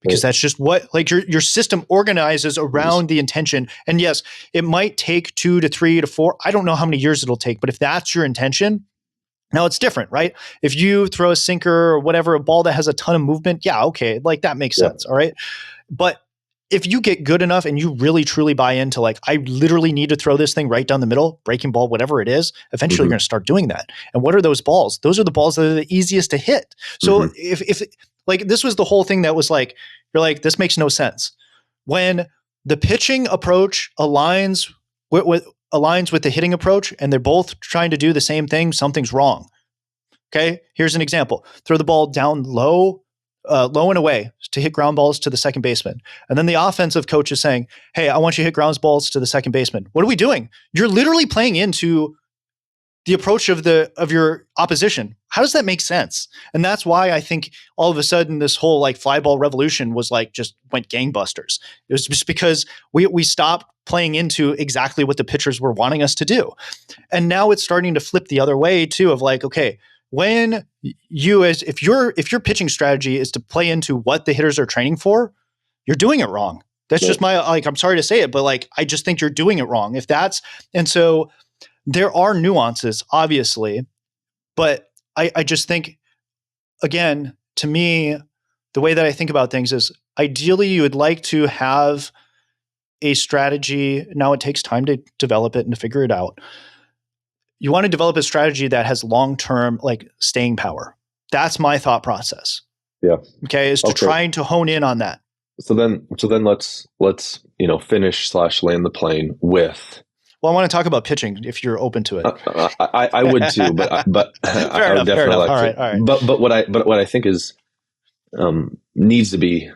Because that's just what, like, your system organizes around the intention. And yes, it might take 2 to 3 to 4. I don't know how many years it'll take, but if that's your intention, now it's different, right? If you throw a sinker or whatever, a ball that has a ton of movement, yeah, okay, like that makes sense, all right? But if you get good enough and you really truly buy into, like, I literally need to throw this thing right down the middle, breaking ball, whatever it is, eventually you're going to start doing that. And what are those balls? Those are the balls that are the easiest to hit. So if like, this was the whole thing that was like, you're like, this makes no sense. When the pitching approach aligns with the hitting approach and they're both trying to do the same thing, something's wrong. Okay, here's an example. Throw the ball down low and away to hit ground balls to the second baseman. And then the offensive coach is saying, hey, I want you to hit ground balls to the second baseman. What are we doing? You're literally playing into the approach of your opposition. How does that make sense? And that's why I think all of a sudden this whole like fly ball revolution was like just went gangbusters. It was just because we stopped playing into exactly what the pitchers were wanting us to do. And now it's starting to flip the other way too, of like, okay, when if your pitching strategy is to play into what the hitters are training for, you're doing it wrong. That's just my, like, I'm sorry to say it, but like, I just think you're doing it wrong. And so there are nuances, obviously, but I just think, again, to me, the way that I think about things is ideally you would like to have a strategy. Now it takes time to develop it and to figure it out. You want to develop a strategy that has long-term like staying power. That's my thought process. Yeah. Okay. Is to trying to hone in on that. So then let's finish / land the plane with. Well, I want to talk about pitching if you're open to it. I would too, but I would definitely like to. All right. But what I think is needs to be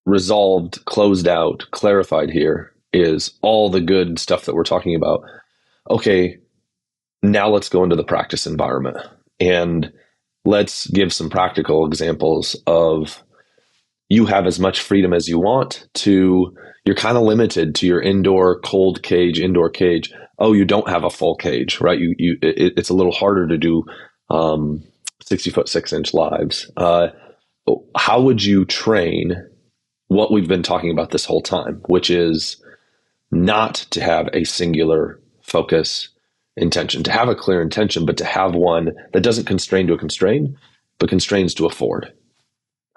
resolved, closed out, clarified here is all the good stuff that we're talking about. Okay, now let's go into the practice environment and let's give some practical examples of you have as much freedom as you want to. You're kind of limited to your indoor cold cage, indoor cage. Oh, you don't have a full cage, right? It's a little harder to do 60-foot 6-inch lives. How would you train what we've been talking about this whole time, which is not to have a singular focus intention, to have a clear intention, but to have one that doesn't constrain to a constrain, but constrains to afford?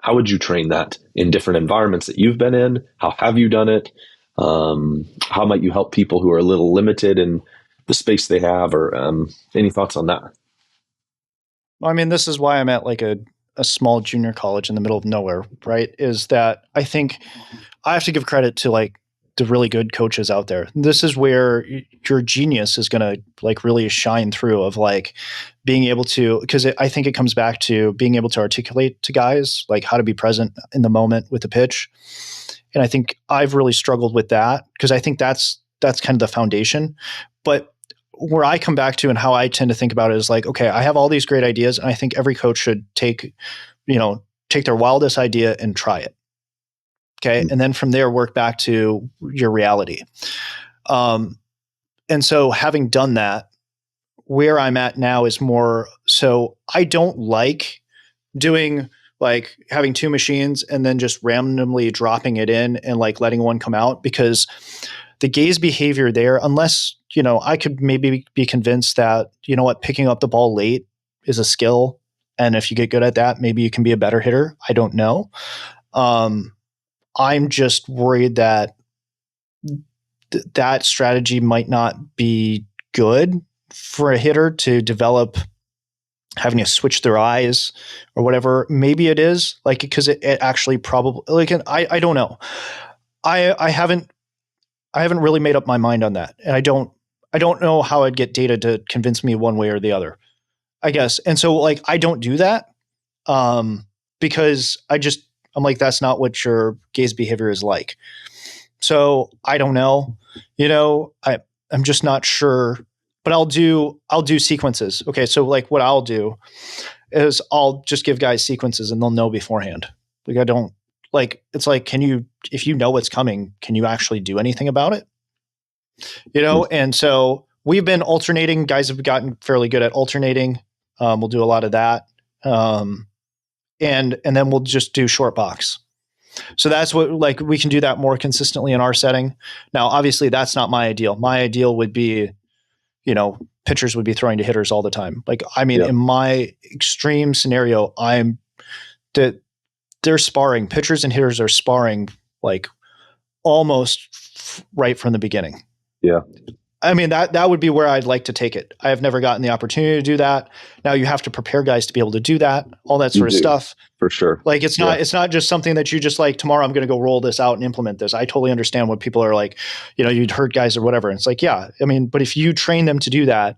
How would you train that in different environments that you've been in? How have you done it? How might you help people who are a little limited in the space they have? Or any thoughts on that? Well, I mean, this is why I'm at like a small junior college in the middle of nowhere, right? Is that I think I have to give credit to like the really good coaches out there. This is where your genius is going to like really shine through, of like being able to, because I think it comes back to being able to articulate to guys like how to be present in the moment with the pitch. And I think I've really struggled with that because I think that's kind of the foundation. But where I come back to and how I tend to think about it is like, okay, I have all these great ideas and I think every coach should take their wildest idea and try it. Okay. And then from there, work back to your reality. And so having done that, where I'm at now is more, so I don't like doing like having two machines and then just randomly dropping it in and like letting one come out, because the gaze behavior there, unless, I could maybe be convinced that, picking up the ball late is a skill And if you get good at that, maybe you can be a better hitter. I don't know. I'm just worried that that strategy might not be good for a hitter to develop, having to switch their eyes or whatever. Maybe it is, like, because it actually probably, like, I don't know. I haven't really made up my mind on that, and I don't know how I'd get data to convince me one way or the other, I guess. And so, like, I don't do that, because I'm like, that's not what your gaze behavior is like. So I don't know, I'm just not sure, but I'll do sequences. Okay. So, like, what I'll do is I'll just give guys sequences and they'll know beforehand. Like, I don't, like, it's like, if you know what's coming, can you actually do anything about it? And so we've been alternating. Guys have gotten fairly good at alternating. We'll do a lot of that. And then we'll just do short box. So that's what, like, we can do that more consistently in our setting. Now, obviously, that's not my ideal. My ideal would be, pitchers would be throwing to hitters all the time. Like, I mean, in my extreme scenario, that they're sparring. Pitchers and hitters are sparring, like, almost right from the beginning. Yeah. I mean, that would be where I'd like to take it. I have never gotten the opportunity to do that. Now you have to prepare guys to be able to do that, all that sort of stuff. For sure. Like, it's not just something that you just, like, tomorrow I'm going to go roll this out and implement this. I totally understand what people are like, you'd hurt guys or whatever. And it's like, yeah, I mean, but if you train them to do that,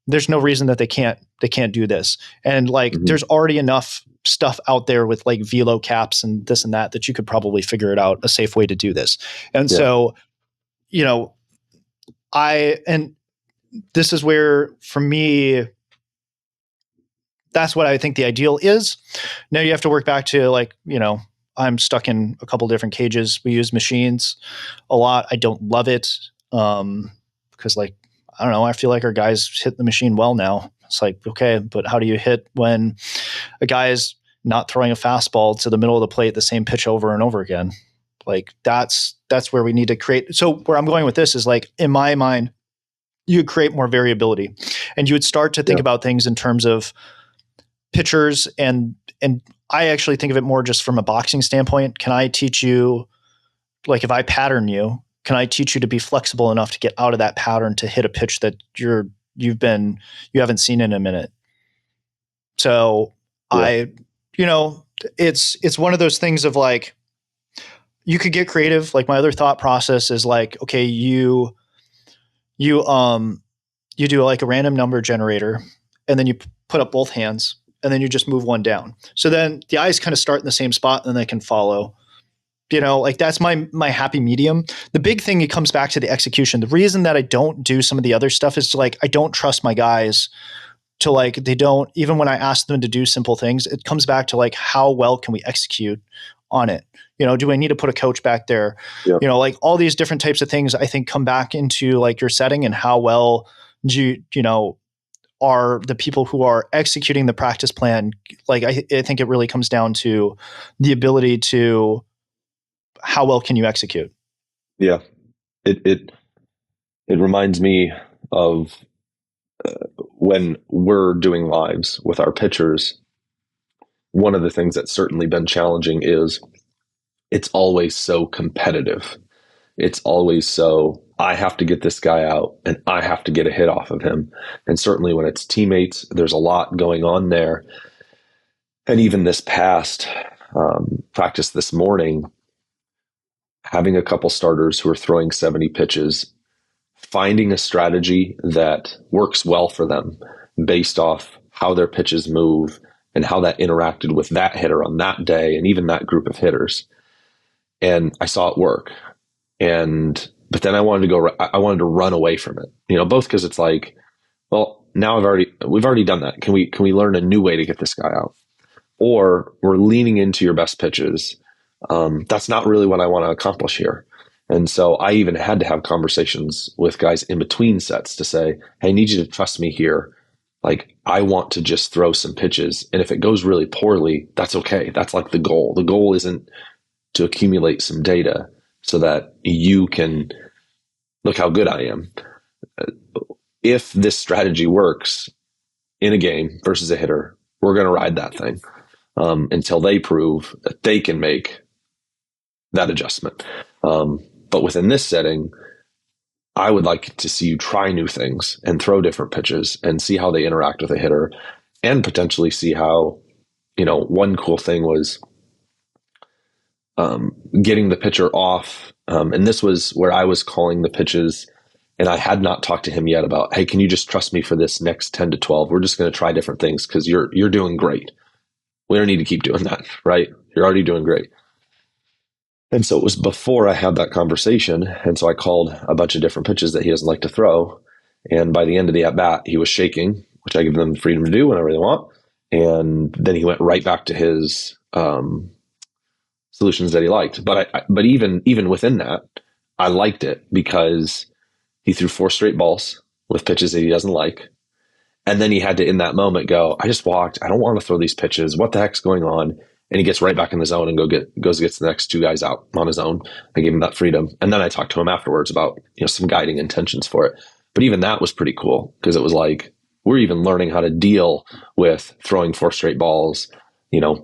there's no reason that they can't do this. And, like, there's already enough stuff out there with, like, velo caps and this and that you could probably figure it out a safe way to do this. And so, and this is where, for me, that's what I think the ideal is. Now you have to work back to, like, I'm stuck in a couple different cages. We use machines a lot. I don't love it, because, like, I don't know, I feel like our guys hit the machine well now. It's like, okay, but how do you hit when a guy is not throwing a fastball to the middle of the plate, the same pitch over and over again? Like, that's where we need to create. So where I'm going with this is, like, in my mind, you would create more variability, and you would start to think about things in terms of pitchers. And I actually think of it more just from a boxing standpoint. Can I teach you, like, if I pattern you, can I teach you to be flexible enough to get out of that pattern to hit a pitch that you haven't seen in a minute? So it's one of those things of, like, you could get creative. Like, my other thought process is, like, okay, you do, like, a random number generator, and then you put up both hands, and then you just move one down. So then the eyes kind of start in the same spot, and then they can follow. Like, that's my happy medium. The big thing, it comes back to the execution. The reason that I don't do some of the other stuff is, like, I don't trust my guys to, like, they don't, even when I ask them to do simple things, it comes back to, like, how well can we execute on it? Do I need to put a coach back there? Yep. Like, all these different types of things, I think, come back into, like, your setting and how well do are the people who are executing the practice plan. Like, I think it really comes down to the ability to, how well can you execute? Yeah. It reminds me of when we're doing lives with our pitchers. One of the things that's certainly been challenging is it's always so competitive. It's always so, I have to get this guy out and I have to get a hit off of him. And certainly when it's teammates, there's a lot going on there. And even this past practice this morning, having a couple starters who are throwing 70 pitches, finding a strategy that works well for them based off how their pitches move and how that interacted with that hitter on that day and even that group of hitters. And I saw it work. But then I wanted to run away from it, both because it's like, well, now we've already done that. Can we learn a new way to get this guy out? Or we're leaning into your best pitches. That's not really what I want to accomplish here. And so I even had to have conversations with guys in between sets to say, hey, I need you to trust me here. Like, I want to just throw some pitches. And if it goes really poorly, that's okay. That's, like, the goal. The goal isn't to accumulate some data so that you can look how good I am. If this strategy works in a game versus a hitter, We're going to ride that thing until they prove that they can make that adjustment. But within this setting, I would like to see you try new things and throw different pitches and see how they interact with a hitter, and potentially see how, one cool thing was getting the pitcher off. And this was where I was calling the pitches, and I had not talked to him yet about, hey, can you just trust me for this next 10 to 12? We're just going to try different things because you're doing great. We don't need to keep doing that, right? You're already doing great. And so it was before I had that conversation. And so I called a bunch of different pitches that he doesn't like to throw. And by the end of the at-bat, he was shaking, which I give them the freedom to do whenever they want. And then he went right back to his solutions that he liked. But even within that, I liked it because he threw 4 straight balls with pitches that he doesn't like. And then he had to, in that moment, go, I just walked. I don't want to throw these pitches. What the heck's going on? And he gets right back in the zone and gets the next 2 guys out on his own. I gave him that freedom. And then I talked to him afterwards about, some guiding intentions for it. But even that was pretty cool because it was like, we're even learning how to deal with throwing 4 straight balls,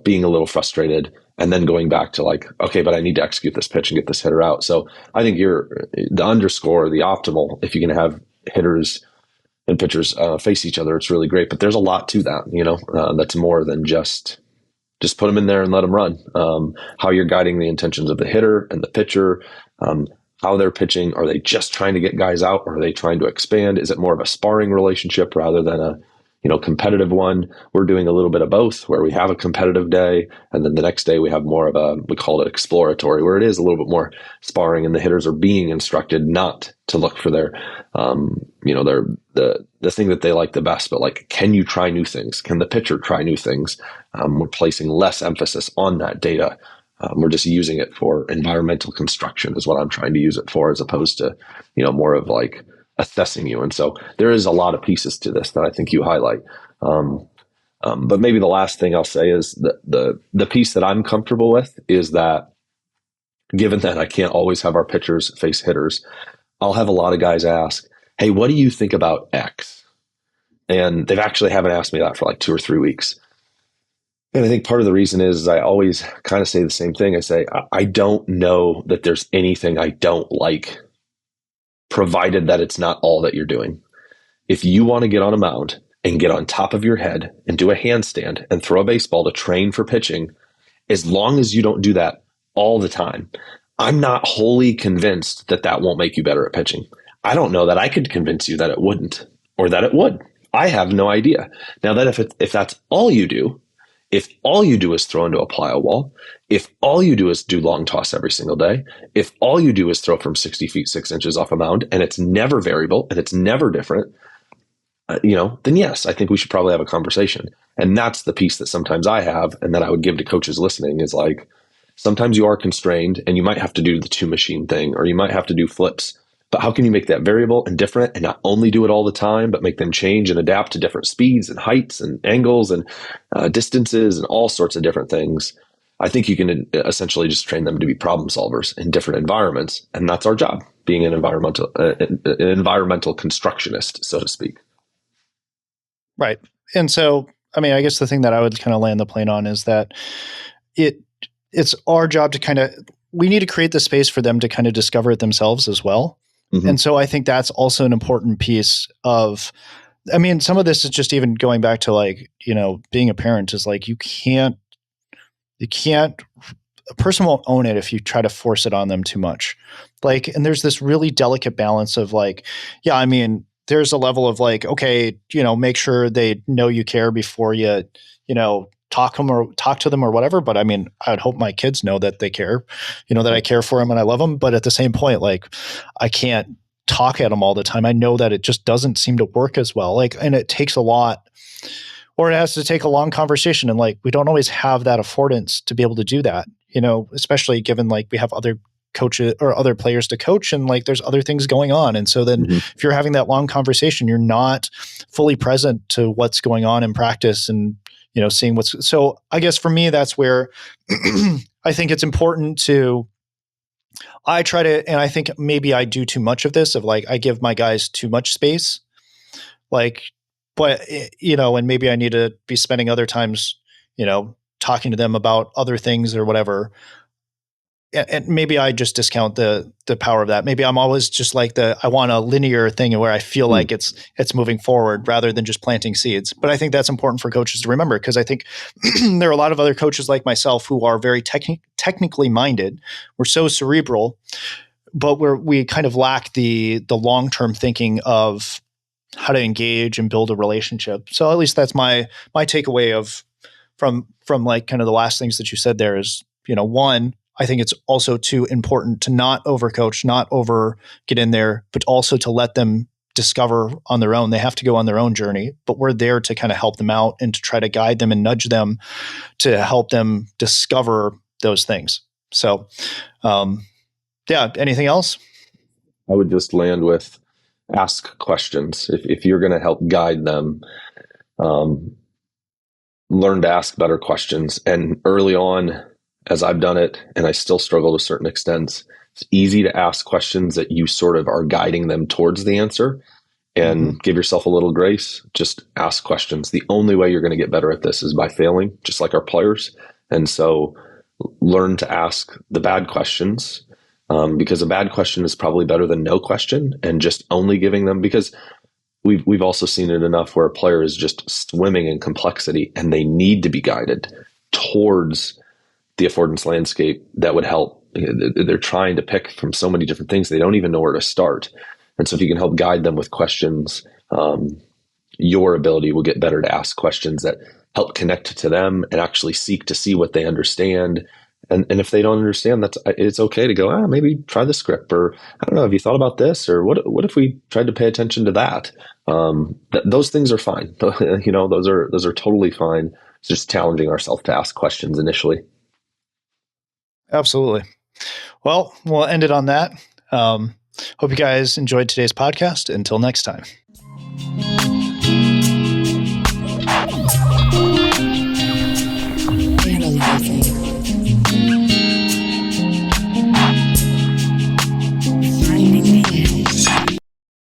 being a little frustrated, and then going back to like, okay, but I need to execute this pitch and get this hitter out. So I think the underscore, the optimal, if you can have hitters and pitchers face each other, it's really great. But there's a lot to that, that's more than just put them in there and let them run. How you're guiding the intentions of the hitter and the pitcher, how they're pitching. Are they just trying to get guys out, or are they trying to expand? Is it more of a sparring relationship rather than a competitive one? We're doing a little bit of both, where we have a competitive day, and then the next day we have more of we call it exploratory, where it is a little bit more sparring, and the hitters are being instructed not to look for their, the thing that they like the best, but like, can you try new things? Can the pitcher try new things? We're placing less emphasis on that data. We're just using it for environmental construction is what I'm trying to use it for, as opposed to, more of like assessing you. And so there is a lot of pieces to this that I think you highlight. But maybe the last thing I'll say is that the piece that I'm comfortable with is that, given that I can't always have our pitchers face hitters, I'll have a lot of guys ask, hey, what do you think about X? And they've actually haven't asked me that for like 2 or 3 weeks. And I think part of the reason is I always kind of say the same thing. I say, I don't know that there's anything I don't like, provided that it's not all that you're doing. If you want to get on a mound and get on top of your head and do a handstand and throw a baseball to train for pitching, as long as you don't do that all the time, I'm not wholly convinced that that won't make you better at pitching. I don't know that I could convince you that it wouldn't, or that it would. I have no idea. Now, that if that's all you do, if all you do is throw into a plyo wall, if all you do is do long toss every single day, if all you do is throw from 60 feet 6 inches off a mound, and it's never variable and it's never different, then yes, I think we should probably have a conversation. And that's the piece that sometimes I have, and that I would give to coaches listening, is like, sometimes you are constrained and you might have to do the 2 machine thing, or you might have to do flips. But how can you make that variable and different, and not only do it all the time, but make them change and adapt to different speeds and heights and angles and distances and all sorts of different things? I think you can essentially just train them to be problem solvers in different environments. And that's our job, being an environmental constructionist, so to speak. Right. And so, I mean, I guess the thing that I would kind of land the plane on is that it's our job to we need to create the space for them to kind of discover it themselves as well. Mm-hmm. And so I think that's also an important piece of, I mean, some of this is just even going back to like, being a parent is like, you can't, a person won't own it if you try to force it on them too much. Like, and there's this really delicate balance of like, yeah, I mean, there's a level of like, okay, make sure they know you care before you, talk to them or whatever. But I mean, I'd hope my kids know that they care, that I care for them and I love them. But at the same point, like, I can't talk at them all the time. I know that it just doesn't seem to work as well. Like, and it takes a lot, or it has to take a long conversation. And like, we don't always have that affordance to be able to do that, especially given like we have other coaches or other players to coach, and like there's other things going on. And so then if you're having that long conversation, you're not fully present to what's going on in practice and, seeing so I guess for me, that's where I think it's important I try to, and I think maybe I do too much of this, of like, I give my guys too much space. Like, but and maybe I need to be spending other times, talking to them about other things or whatever. And maybe I just discount the power of that. Maybe I'm always just like I want a linear thing where I feel like it's moving forward rather than just planting seeds. But I think that's important for coaches to remember, because I think there are a lot of other coaches like myself who are very technically minded. We're so cerebral, but we kind of lack the long-term thinking of how to engage and build a relationship. So at least that's my takeaway from like kind of the last things that you said there is, one, I think it's also too important to not overcoach, not over get in there, but also to let them discover on their own. They have to go on their own journey, but we're there to kind of help them out and to try to guide them and nudge them to help them discover those things. So, yeah. Anything else? I would just land with ask questions. If you're going to help guide them, learn to ask better questions. And early on, as I've done it, and I still struggle to certain extents, it's easy to ask questions that you sort of are guiding them towards the answer, and give yourself a little grace. Just ask questions. The only way you're going to get better at this is by failing, just like our players. And so learn to ask the bad questions, because a bad question is probably better than no question, and just only giving them, because we've also seen it enough where a player is just swimming in complexity and they need to be guided towards the affordance landscape that would help. They're trying to pick from so many different things, they don't even know where to start. And so if you can help guide them with questions, your ability will get better to ask questions that help connect to them and actually seek to see what they understand. And if they don't understand, it's okay to go, maybe try the script, or I don't know, have you thought about this, or what if we tried to pay attention to that? Those things are fine. Those are totally fine. It's just challenging ourselves to ask questions initially. Absolutely. Well, we'll end it on that. Hope you guys enjoyed today's podcast. Until next time.